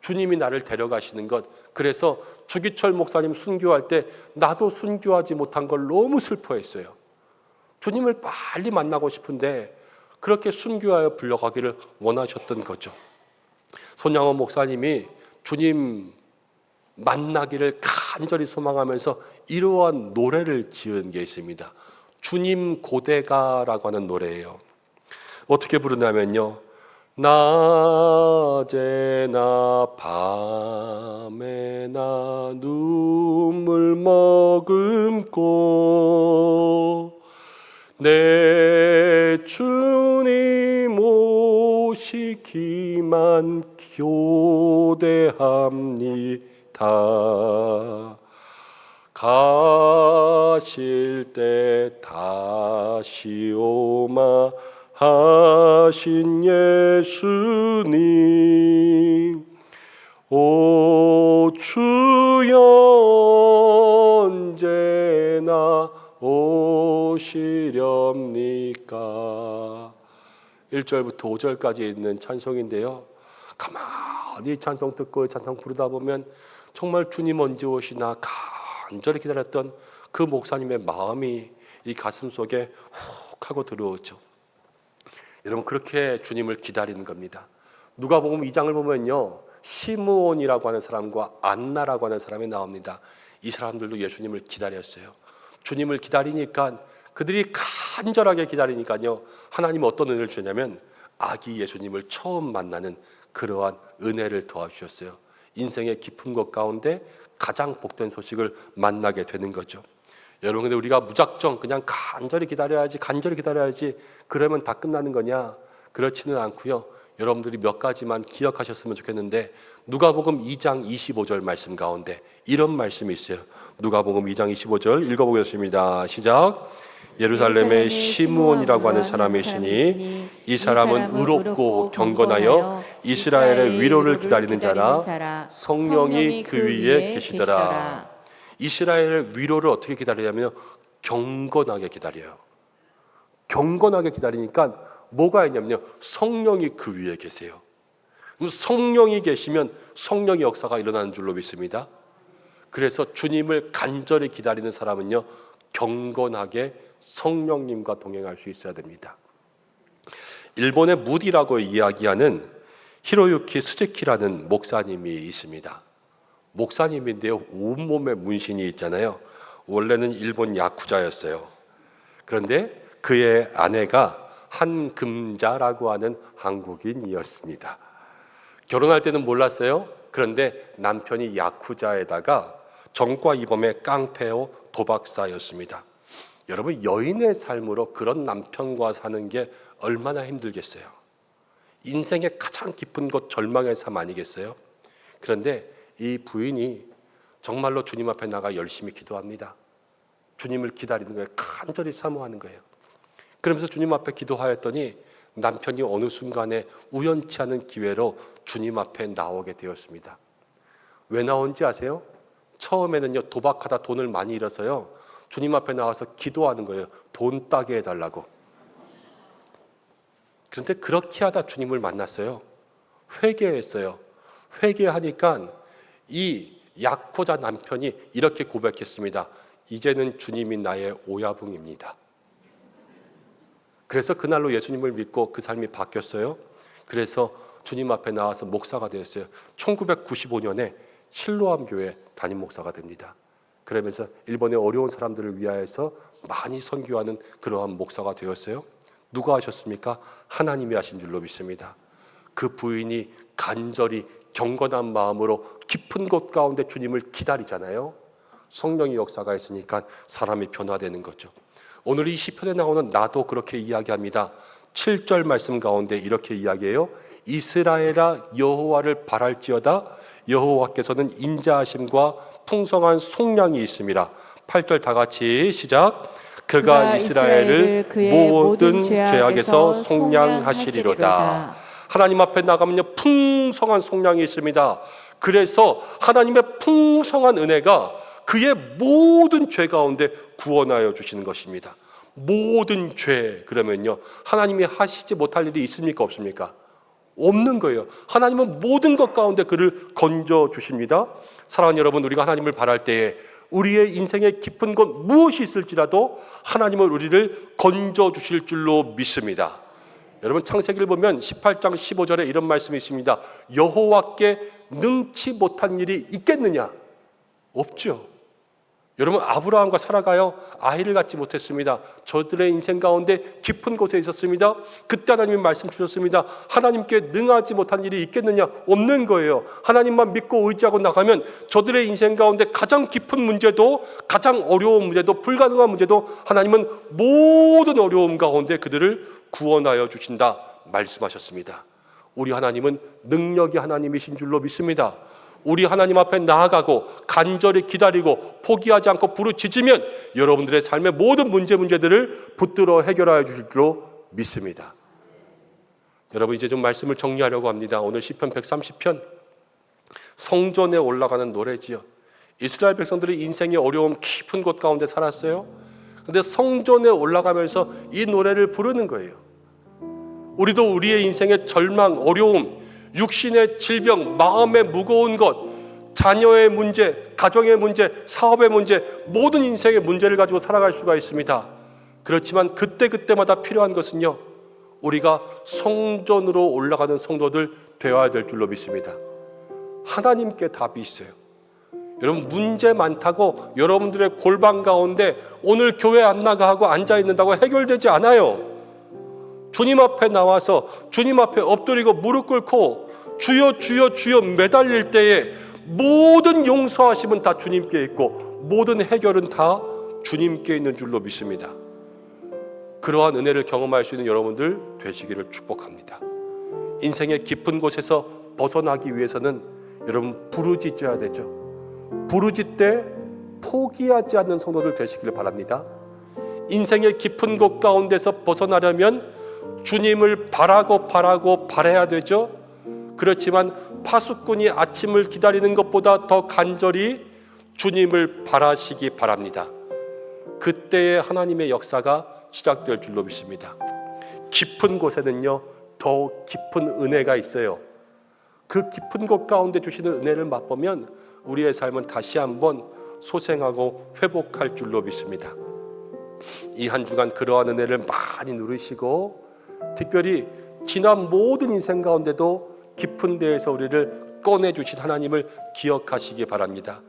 주님이 나를 데려가시는 것. 그래서 주기철 목사님 순교할 때 나도 순교하지 못한 걸 너무 슬퍼했어요. 주님을 빨리 만나고 싶은데 그렇게 순교하여 불러가기를 원하셨던 거죠. 손양원 목사님이 주님 만나기를 간절히 소망하면서 이러한 노래를 지은 게 있습니다. 주님 고대가라고 하는 노래예요. 어떻게 부르냐면요, 낮에나 밤에나 눈물 머금고 내 주님 오시기만 교대합니다. 가실 때 다시 오마 하신 예수님, 오 주여 언제나 오시렵니까? 1절부터 5절까지 있는 찬송인데요, 가만히 찬송 듣고 찬송 부르다 보면 정말 주님 언제 오시나 간절히 기다렸던 그 목사님의 마음이 이 가슴 속에 훅 하고 들어오죠. 여러분, 그렇게 주님을 기다리는 겁니다. 누가복음 2장을 보면요, 시므온이라고 하는 사람과 안나라고 하는 사람이 나옵니다. 이 사람들도 예수님을 기다렸어요. 주님을 기다리니까, 그들이 간절하게 기다리니까요, 하나님은 어떤 은혜를 주냐면 아기 예수님을 처음 만나는 그러한 은혜를 더하셨어요. 인생의 깊은 곳 가운데 가장 복된 소식을 만나게 되는 거죠. 여러분, 근데 우리가 무작정 그냥 간절히 기다려야지 그러면 다 끝나는 거냐? 그렇지는 않고요. 여러분들이 몇 가지만 기억하셨으면 좋겠는데, 누가복음 2장 25절 말씀 가운데 이런 말씀이 있어요. 누가복음 2장 25절 읽어보겠습니다. 시작. 예루살렘에 시므온이라고 하는 사람이 있으니 이 사람은 의롭고 경건하여 이스라엘의 위로를 기다리는 자라 성령이 그 위에 계시더라. 이스라엘의 위로를 어떻게 기다리냐면 경건하게 기다려요. 경건하게 기다리니까 뭐가 있냐면요, 성령이 그 위에 계세요. 성령이 계시면 성령의 역사가 일어나는 줄로 믿습니다. 그래서 주님을 간절히 기다리는 사람은요, 경건하게 성령님과 동행할 수 있어야 됩니다. 일본의 무디라고 이야기하는 히로유키 스즈키라는 목사님이 있습니다. 목사님인데요, 온몸에 문신이 있잖아요. 원래는 일본 야쿠자였어요. 그런데 그의 아내가 한금자라고 하는 한국인이었습니다. 결혼할 때는 몰랐어요. 그런데 남편이 야쿠자에다가 정과 이범의 깡패요 도박사였습니다. 여러분, 여인의 삶으로 그런 남편과 사는 게 얼마나 힘들겠어요. 인생의 가장 깊은 곳 절망의 삶 아니겠어요? 그런데 이 부인이 정말로 주님 앞에 나가 열심히 기도합니다. 주님을 기다리는 거예요. 간절히 사모하는 거예요. 그러면서 주님 앞에 기도하였더니 남편이 어느 순간에 우연치 않은 기회로 주님 앞에 나오게 되었습니다. 왜 나온지 아세요? 처음에는요, 도박하다 돈을 많이 잃어서요, 주님 앞에 나와서 기도하는 거예요. 돈 따게 해달라고. 그런데 그렇게 하다 주님을 만났어요. 회개했어요. 회개하니까 이 약호자 남편이 이렇게 고백했습니다. 이제는 주님이 나의 오야붕입니다. 그래서 그날로 예수님을 믿고 그 삶이 바뀌었어요. 그래서 주님 앞에 나와서 목사가 되었어요. 1995년에 실로암 교회 담임 목사가 됩니다. 그러면서 일본의 어려운 사람들을 위하여서 많이 선교하는 그러한 목사가 되었어요. 누가 하셨습니까? 하나님이 하신 줄로 믿습니다. 그 부인이 간절히 경건한 마음으로 깊은 곳 가운데 주님을 기다리잖아요. 성령의 역사가 있으니까 사람이 변화되는 거죠. 오늘 이 시편에 나오는 나도 그렇게 이야기합니다. 7절 말씀 가운데 이렇게 이야기해요. 이스라엘아 여호와를 바랄지어다. 여호와께서는 인자하심과 풍성한 속량이 있습니다. 8절 다 같이 시작. 그가 이스라엘을 그의 모든 죄악에서 속량하시리로다. 하나님 앞에 나가면요, 풍성한 속량이 있습니다. 그래서 하나님의 풍성한 은혜가 그의 모든 죄 가운데 구원하여 주시는 것입니다. 모든 죄, 그러면요, 하나님이 하시지 못할 일이 있습니까, 없습니까? 없는 거예요. 하나님은 모든 것 가운데 그를 건져 주십니다. 사랑하는 여러분, 우리가 하나님을 바랄 때에 우리의 인생의 깊은 곳 무엇이 있을지라도 하나님은 우리를 건져 주실 줄로 믿습니다. 여러분, 창세기를 보면 18장 15절에 이런 말씀이 있습니다. 여호와께 능치 못한 일이 있겠느냐? 없죠. 여러분, 아브라함과 사라가요, 아이를 갖지 못했습니다. 저들의 인생 가운데 깊은 곳에 있었습니다. 그때 하나님이 말씀 주셨습니다. 하나님께 능하지 못한 일이 있겠느냐? 없는 거예요. 하나님만 믿고 의지하고 나가면 저들의 인생 가운데 가장 깊은 문제도, 가장 어려운 문제도, 불가능한 문제도 하나님은 모든 어려움 가운데 그들을 구원하여 주신다 말씀하셨습니다. 우리 하나님은 능력의 하나님이신 줄로 믿습니다. 우리 하나님 앞에 나아가고 간절히 기다리고 포기하지 않고 부르짖으면 여러분들의 삶의 모든 문제들을 붙들어 해결하여 주실 줄로 믿습니다. 여러분, 이제 좀 말씀을 정리하려고 합니다. 오늘 시편 130편 성전에 올라가는 노래지요. 이스라엘 백성들이 인생의 어려움 깊은 곳 가운데 살았어요. 그런데 성전에 올라가면서 이 노래를 부르는 거예요. 우리도 우리의 인생의 절망, 어려움, 육신의 질병, 마음의 무거운 것, 자녀의 문제, 가정의 문제, 사업의 문제, 모든 인생의 문제를 가지고 살아갈 수가 있습니다. 그렇지만 그때마다 필요한 것은요, 우리가 성전으로 올라가는 성도들 되어야 될 줄로 믿습니다. 하나님께 답이 있어요. 여러분, 문제 많다고 여러분들의 골방 가운데 오늘 교회 안 나가 하고 앉아있는다고 해결되지 않아요. 주님 앞에 나와서 주님 앞에 엎드리고 무릎 꿇고 주여 주여 주여 매달릴 때에 모든 용서하심은 다 주님께 있고 모든 해결은 다 주님께 있는 줄로 믿습니다. 그러한 은혜를 경험할 수 있는 여러분들 되시기를 축복합니다. 인생의 깊은 곳에서 벗어나기 위해서는 여러분 부르짖어야 되죠. 부르짖되 포기하지 않는 성도들 되시기를 바랍니다. 인생의 깊은 곳 가운데서 벗어나려면 주님을 바라고 바라야 되죠. 그렇지만 파수꾼이 아침을 기다리는 것보다 더 간절히 주님을 바라시기 바랍니다. 그때의 하나님의 역사가 시작될 줄로 믿습니다. 깊은 곳에는요, 더 깊은 은혜가 있어요. 그 깊은 곳 가운데 주시는 은혜를 맛보면 우리의 삶은 다시 한번 소생하고 회복할 줄로 믿습니다. 이 한 주간 그러한 은혜를 많이 누리시고, 특별히 지난 모든 인생 가운데도 깊은 데에서 우리를 꺼내주신 하나님을 기억하시기 바랍니다.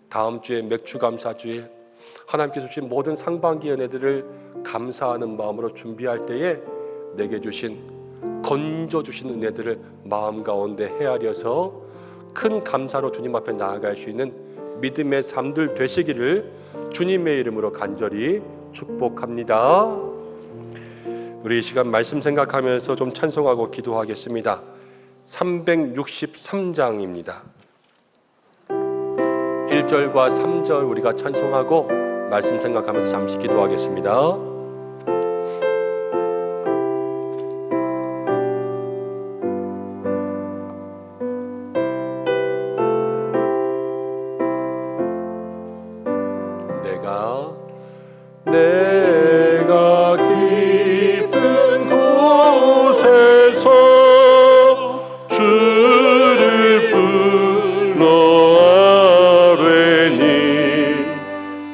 다음 주에 맥주감사주일, 하나님께서 주신 모든 상반기 은혜들을 감사하는 마음으로 준비할 때에 내게 주신, 건져주신 은혜들을 마음 가운데 헤아려서 큰 감사로 주님 앞에 나아갈 수 있는 믿음의 삶들 되시기를 주님의 이름으로 간절히 축복합니다. 우리 이 시간 말씀 생각하면서 좀 찬송하고 기도하겠습니다. 363장입니다. 1절과 3절 우리가 찬송하고 말씀 생각하면서 잠시 기도하겠습니다. 내가 깊은 곳에서 주를 불러 아뢰니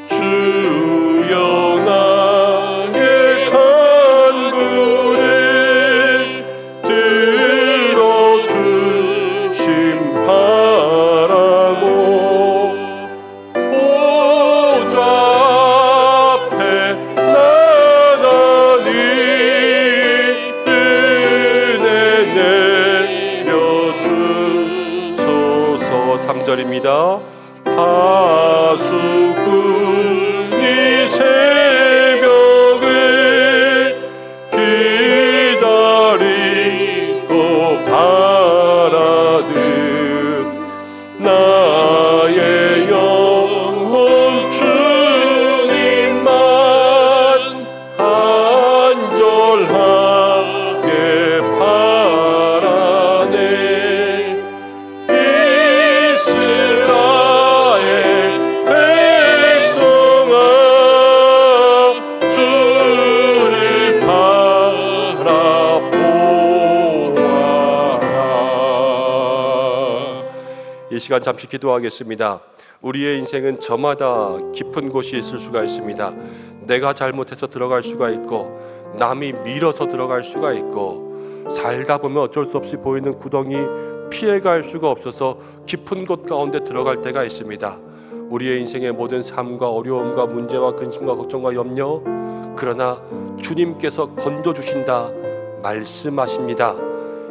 주여 나의 간구를 들어주심 바라고 입니다. 파수꾼이 새벽을 기다리고 바라듯 나의 영혼 주님만 간절하게 바라네. 이 시간 잠시 기도하겠습니다. 우리의 인생은 저마다 깊은 곳이 있을 수가 있습니다. 내가 잘못해서 들어갈 수가 있고, 남이 밀어서 들어갈 수가 있고, 살다 보면 어쩔 수 없이 보이는 구덩이 피해갈 수가 없어서 깊은 곳 가운데 들어갈 때가 있습니다. 우리의 인생의 모든 삶과 어려움과 문제와 근심과 걱정과 염려, 그러나 주님께서 건져주신다 말씀하십니다.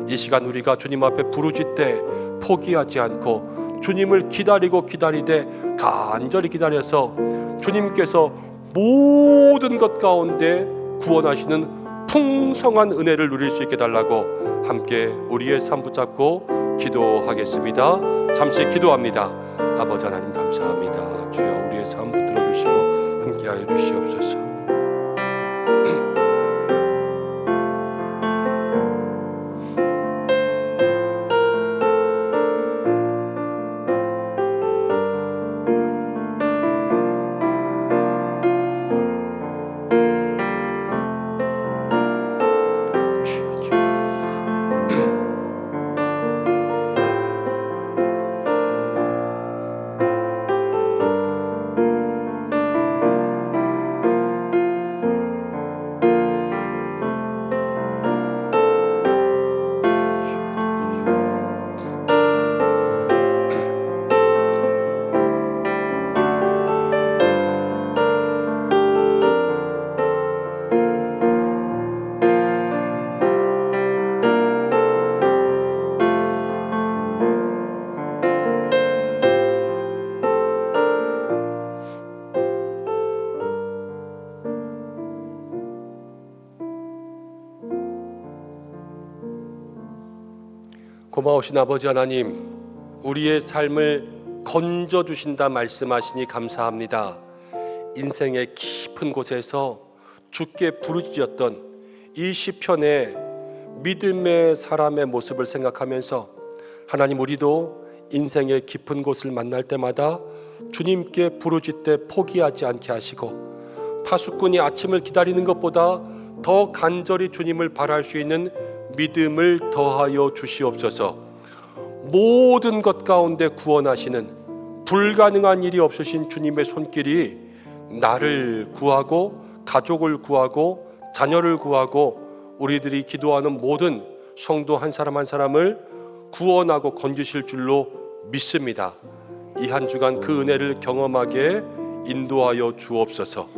이 시간 우리가 주님 앞에 부르짖 때 포기하지 않고 주님을 기다리되 간절히 기다려서 주님께서 모든 것 가운데 구원하시는 풍성한 은혜를 누릴 수 있게 달라고 함께 우리의 삶 붙잡고 기도하겠습니다. 잠시 기도합니다. 아버지 하나님 감사합니다. 주여 우리의 삶 붙들어 주시고 함께하여 주시옵소서. 고마우신 아버지 하나님, 우리의 삶을 건져주신다 말씀하시니 감사합니다. 인생의 깊은 곳에서 주께 부르짖었던 이 시편의 믿음의 사람의 모습을 생각하면서 하나님, 우리도 인생의 깊은 곳을 만날 때마다 주님께 부르짖되 포기하지 않게 하시고, 파수꾼이 아침을 기다리는 것보다 더 간절히 주님을 바랄 수 있는 믿음을 더하여 주시옵소서. 모든 것 가운데 구원하시는 불가능한 일이 없으신 주님의 손길이 나를 구하고 가족을 구하고 자녀를 구하고 우리들이 기도하는 모든 성도 한 사람 한 사람을 구원하고 건지실 줄로 믿습니다. 이 한 주간 그 은혜를 경험하게 인도하여 주옵소서.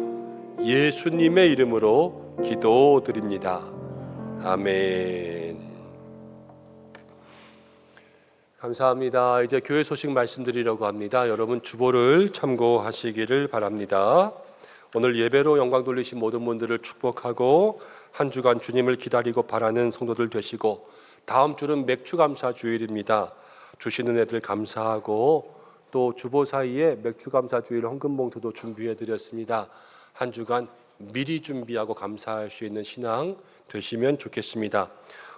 예수님의 이름으로 기도드립니다. 아멘. 감사합니다. 이제 교회 소식 말씀드리려고 합니다. 여러분 주보를 참고하시기를 바랍니다. 오늘 예배로 영광 돌리신 모든 분들을 축복하고 한 주간 주님을 기다리고 바라는 성도들 되시고, 다음 주는 맥주 감사 주일입니다. 주시는 애들 감사하고 또 주보 사이에 맥주 감사 주일 헌금 봉투도 준비해 드렸습니다. 한 주간 미리 준비하고 감사할 수 있는 신앙 되시면 좋겠습니다.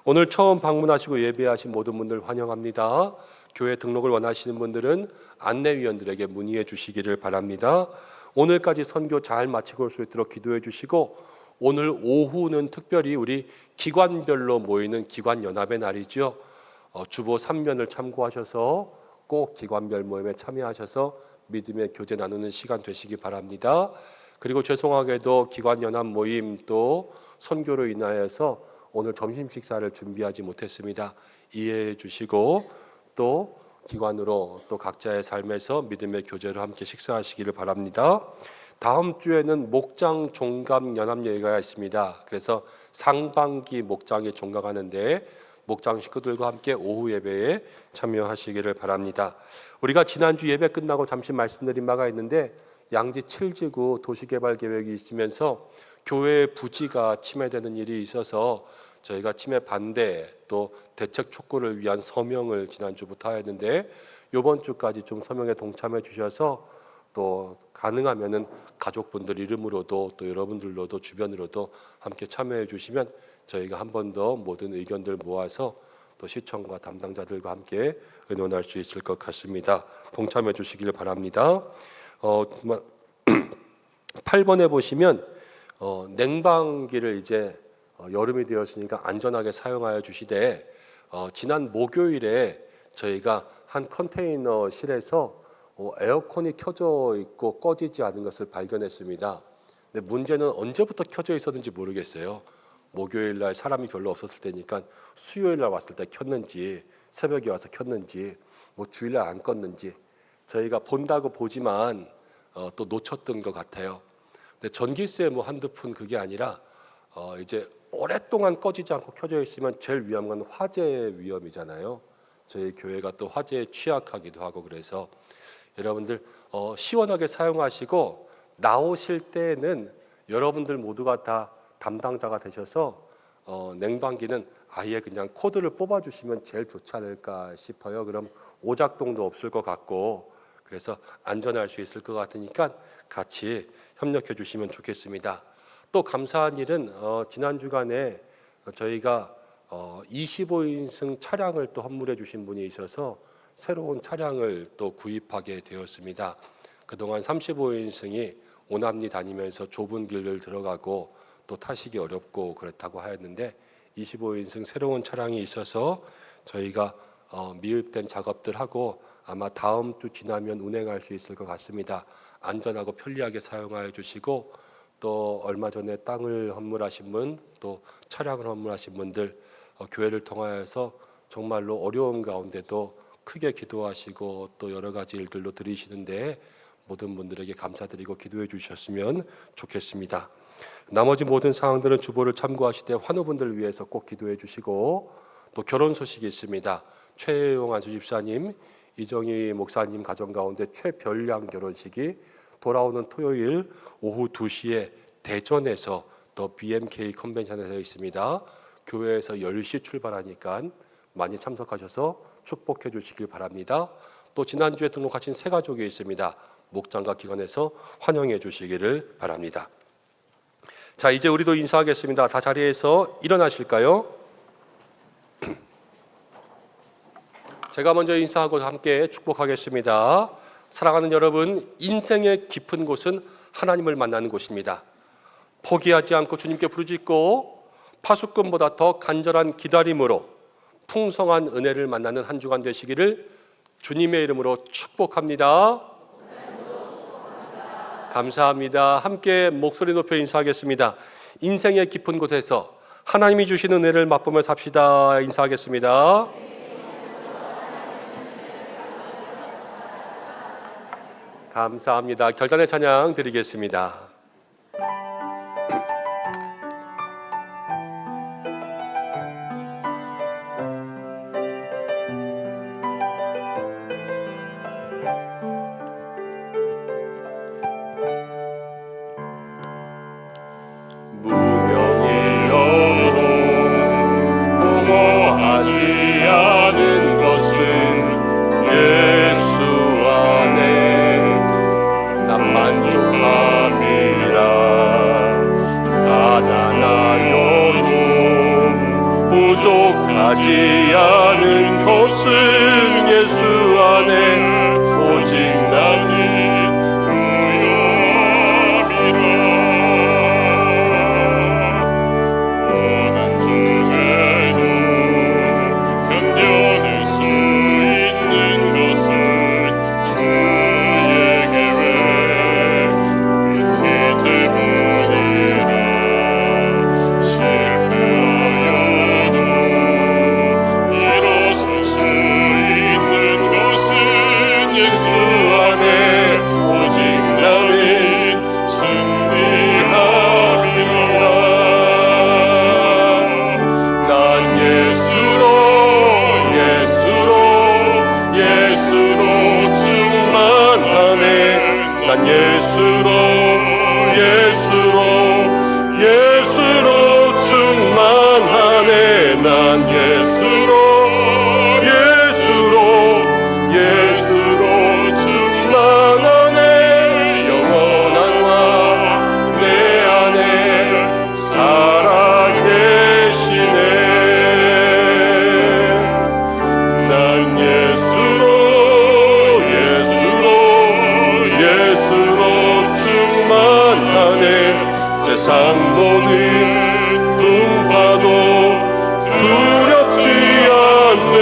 오늘 처음 방문하시고 예배하신 모든 분들 환영합니다. 교회 등록을 원하시는 분들은 안내위원들에게 문의해 주시기를 바랍니다. 오늘까지 선교 잘 마치고 올 수 있도록 기도해 주시고, 오늘 오후는 특별히 우리 기관별로 모이는 기관연합의 날이죠. 주보 3면을 참고하셔서 꼭 기관별 모임에 참여하셔서 믿음의 교제 나누는 시간 되시기 바랍니다. 그리고 죄송하게도 기관연합 모임 또 선교로 인하여서 오늘 점심 식사를 준비하지 못했습니다. 이해해 주시고 또 기관으로 또 각자의 삶에서 믿음의 교제로 함께 식사하시기를 바랍니다. 다음 주에는 목장 종감 연합 예배가 있습니다. 그래서 상반기 목장이 종강하는데 목장 식구들과 함께 오후 예배에 참여하시기를 바랍니다. 우리가 지난주 예배 끝나고 잠시 말씀드린 바가 있는데, 양지 7지구 도시개발 계획이 있으면서 교회 부지가 침해되는 일이 있어서 저희가 침해 반대 또 대책 촉구를 위한 서명을 지난주부터 하였는데, 이번 주까지 좀 서명에 동참해 주셔서 또 가능하면은 가족분들 이름으로도 또 여러분들로도 주변으로도 함께 참여해 주시면 저희가 한 번 더 모든 의견들 모아서 또 시청과 담당자들과 함께 의논할 수 있을 것 같습니다. 동참해 주시길 바랍니다. 8번에 보시면 냉방기를 이제 여름이 되었으니까 안전하게 사용하여 주시되, 지난 목요일에 저희가 한 컨테이너실에서 에어컨이 켜져 있고 꺼지지 않은 것을 발견했습니다. 근데 문제는 언제부터 켜져 있었는지 모르겠어요. 목요일 날 사람이 별로 없었을 때니까 수요일 날 왔을 때 켰는지 새벽에 와서 켰는지 뭐 주일날 안 껐는지 저희가 본다고 보지만 또 놓쳤던 것 같아요. 근데 전기세 뭐 한두 푼 그게 아니라 이제 오랫동안 꺼지지 않고 켜져 있으면 제일 위험한 건 화재 위험이잖아요. 저희 교회가 또 화재에 취약하기도 하고, 그래서 여러분들 시원하게 사용하시고 나오실 때는 여러분들 모두가 다 담당자가 되셔서 냉방기는 아예 그냥 코드를 뽑아주시면 제일 좋지 않을까 싶어요. 그럼 오작동도 없을 것 같고 그래서 안전할 수 있을 것 같으니까 같이 협력해 주시면 좋겠습니다. 또 감사한 일은 지난 주간에 저희가 25인승 차량을 또 헌물해 주신 분이 있어서 새로운 차량을 또 구입하게 되었습니다. 그동안 35인승이 오남리 다니면서 좁은 길을 들어가고 또 타시기 어렵고 그렇다고 하였는데 25인승 새로운 차량이 있어서 저희가 미흡된 작업들 하고 아마 다음 주 지나면 운행할 수 있을 것 같습니다. 안전하고 편리하게 사용하여 주시고, 또 얼마 전에 땅을 헌물하신 분, 또 차량을 헌물하신 분들 교회를 통하여서 정말로 어려운 가운데도 크게 기도하시고 또 여러 가지 일들로 드리시는데 모든 분들에게 감사드리고 기도해 주셨으면 좋겠습니다. 나머지 모든 사항들은 주보를 참고하시되 환우분들을 위해서 꼭 기도해 주시고, 또 결혼 소식이 있습니다. 최혜용 안수집사님, 이정희 목사님 가정 가운데 최별량 결혼식이 돌아오는 토요일 오후 2시에 대전에서 더 BMK 컨벤션에서 있습니다. 교회에서 10시 출발하니까 많이 참석하셔서 축복해 주시길 바랍니다. 또 지난주에 등록하신 새 가족이 있습니다. 목장과 기관에서 환영해 주시기를 바랍니다. 자, 이제 우리도 인사하겠습니다. 다 자리에서 일어나실까요? 제가 먼저 인사하고 함께 축복하겠습니다. 사랑하는 여러분, 인생의 깊은 곳은 하나님을 만나는 곳입니다. 포기하지 않고 주님께 부르짖고 파수꾼보다 더 간절한 기다림으로 풍성한 은혜를 만나는 한 주간 되시기를 주님의 이름으로 축복합니다. 감사합니다. 함께 목소리 높여 인사하겠습니다. 인생의 깊은 곳에서 하나님이 주시는 은혜를 맛보며 삽시다. 인사하겠습니다. 감사합니다. 결단의 찬양 드리겠습니다. 무명의 영혼 공허하지 않은 것은 예수 안에 난 만족함이라. 가난하여도 부족하지 않은 것은 예수 안에 오직 나는 예수로 충만하네. 난 예수로 충만하네. 영원한 와 내 안에 살아계시네. 난 예수로 충만하네. 세상 모든 풍파도 두렵지 않네.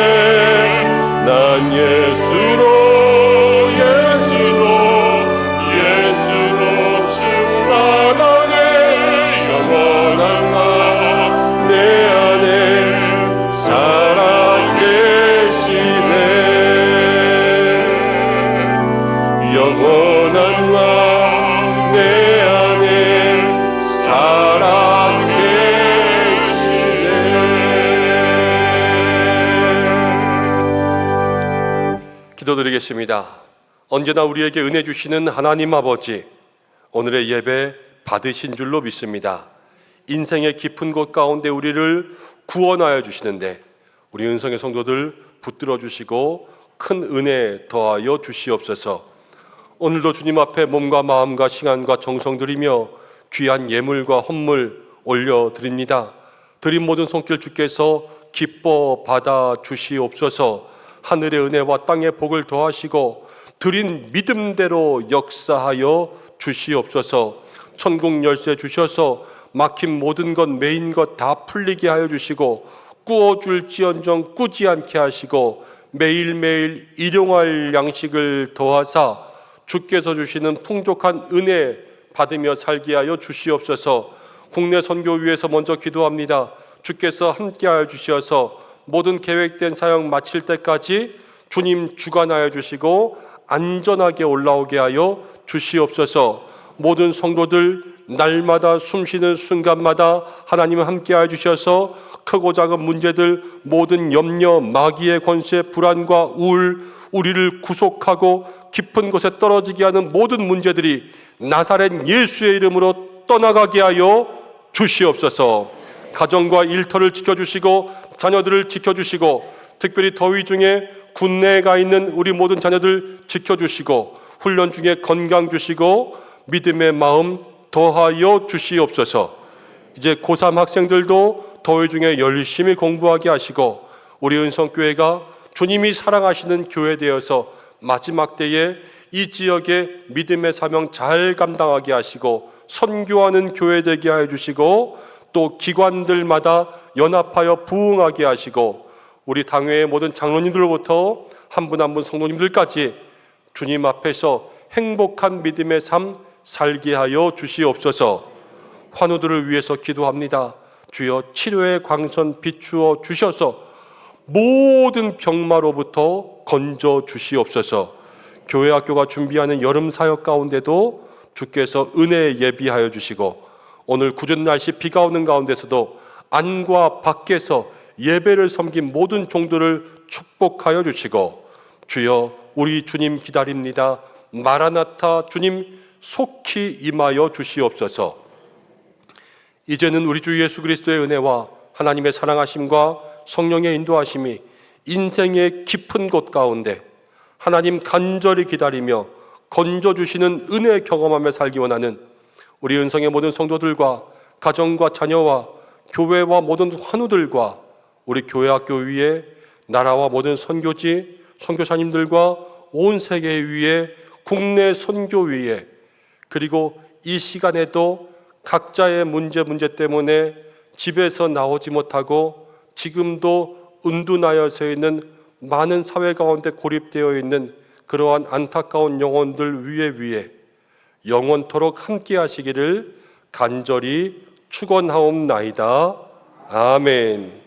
난 예수로 충만하네. 영원한 나 내 안에 살아계시네. 영원한 나 내 안에 살아계시네. 기도드리겠습니다. 언제나 우리에게 은혜 주시는 하나님 아버지, 오늘의 예배 받으신 줄로 믿습니다. 인생의 깊은 곳 가운데 우리를 구원하여 주시는데 우리 은성의 성도들 붙들어 주시고 큰 은혜 더하여 주시옵소서. 오늘도 주님 앞에 몸과 마음과 시간과 정성 드리며 귀한 예물과 헌물 올려드립니다. 드린 모든 손길 주께서 기뻐 받아 주시옵소서. 하늘의 은혜와 땅의 복을 더하시고 드린 믿음대로 역사하여 주시옵소서. 천국 열쇠 주셔서 막힌 모든 것 메인 것 다 풀리게 하여 주시고 꾸어줄지언정 꾸지 않게 하시고 매일매일 일용할 양식을 더하사 주께서 주시는 풍족한 은혜 받으며 살게 하여 주시옵소서. 국내 선교 위해서 먼저 기도합니다. 주께서 함께하여 주셔서 모든 계획된 사역 마칠 때까지 주님 주관하여 주시고 안전하게 올라오게 하여 주시옵소서. 모든 성도들 날마다 숨쉬는 순간마다 하나님은 함께하여 주셔서 크고 작은 문제들, 모든 염려, 마귀의 권세, 불안과 우울, 우리를 구속하고 깊은 곳에 떨어지게 하는 모든 문제들이 나사렛 예수의 이름으로 떠나가게 하여 주시옵소서. 가정과 일터를 지켜주시고 자녀들을 지켜주시고 특별히 더위 중에 군내에 가 있는 우리 모든 자녀들 지켜주시고 훈련 중에 건강 주시고 믿음의 마음 더하여 주시옵소서. 이제 고3 학생들도 더위 중에 열심히 공부하게 하시고 우리 은성교회가 주님이 사랑하시는 교회 되어서 마지막 때에 이 지역의 믿음의 사명 잘 감당하게 하시고 선교하는 교회 되게 하여 주시고 또 기관들마다 연합하여 부흥하게 하시고 우리 당회의 모든 장로님들로부터 한 분 한 분 성도님들까지 주님 앞에서 행복한 믿음의 삶 살게 하여 주시옵소서. 환우들을 위해서 기도합니다. 주여 치료의 광선 비추어 주셔서 모든 병마로부터 건져 주시옵소서. 교회 학교가 준비하는 여름 사역 가운데도 주께서 은혜 예비하여 주시고 오늘 궂은 날씨 비가 오는 가운데서도 안과 밖에서 예배를 섬긴 모든 종들을 축복하여 주시고 주여 우리 주님 기다립니다. 마라나타 주님 속히 임하여 주시옵소서. 이제는 우리 주 예수 그리스도의 은혜와 하나님의 사랑하심과 성령의 인도하심이 인생의 깊은 곳 가운데 하나님 간절히 기다리며 건져주시는 은혜 경험하며 살기 원하는 우리 은성의 모든 성도들과 가정과 자녀와 교회와 모든 환우들과 우리 교회 학교 위에 나라와 모든 선교지 선교사님들과 온 세계 위에 국내 선교 위에 그리고 이 시간에도 각자의 문제 때문에 집에서 나오지 못하고 지금도 은둔하여 서 있는 많은 사회 가운데 고립되어 있는 그러한 안타까운 영혼들 위에 영원토록 함께 하시기를 간절히 축원하옵나이다. 아멘.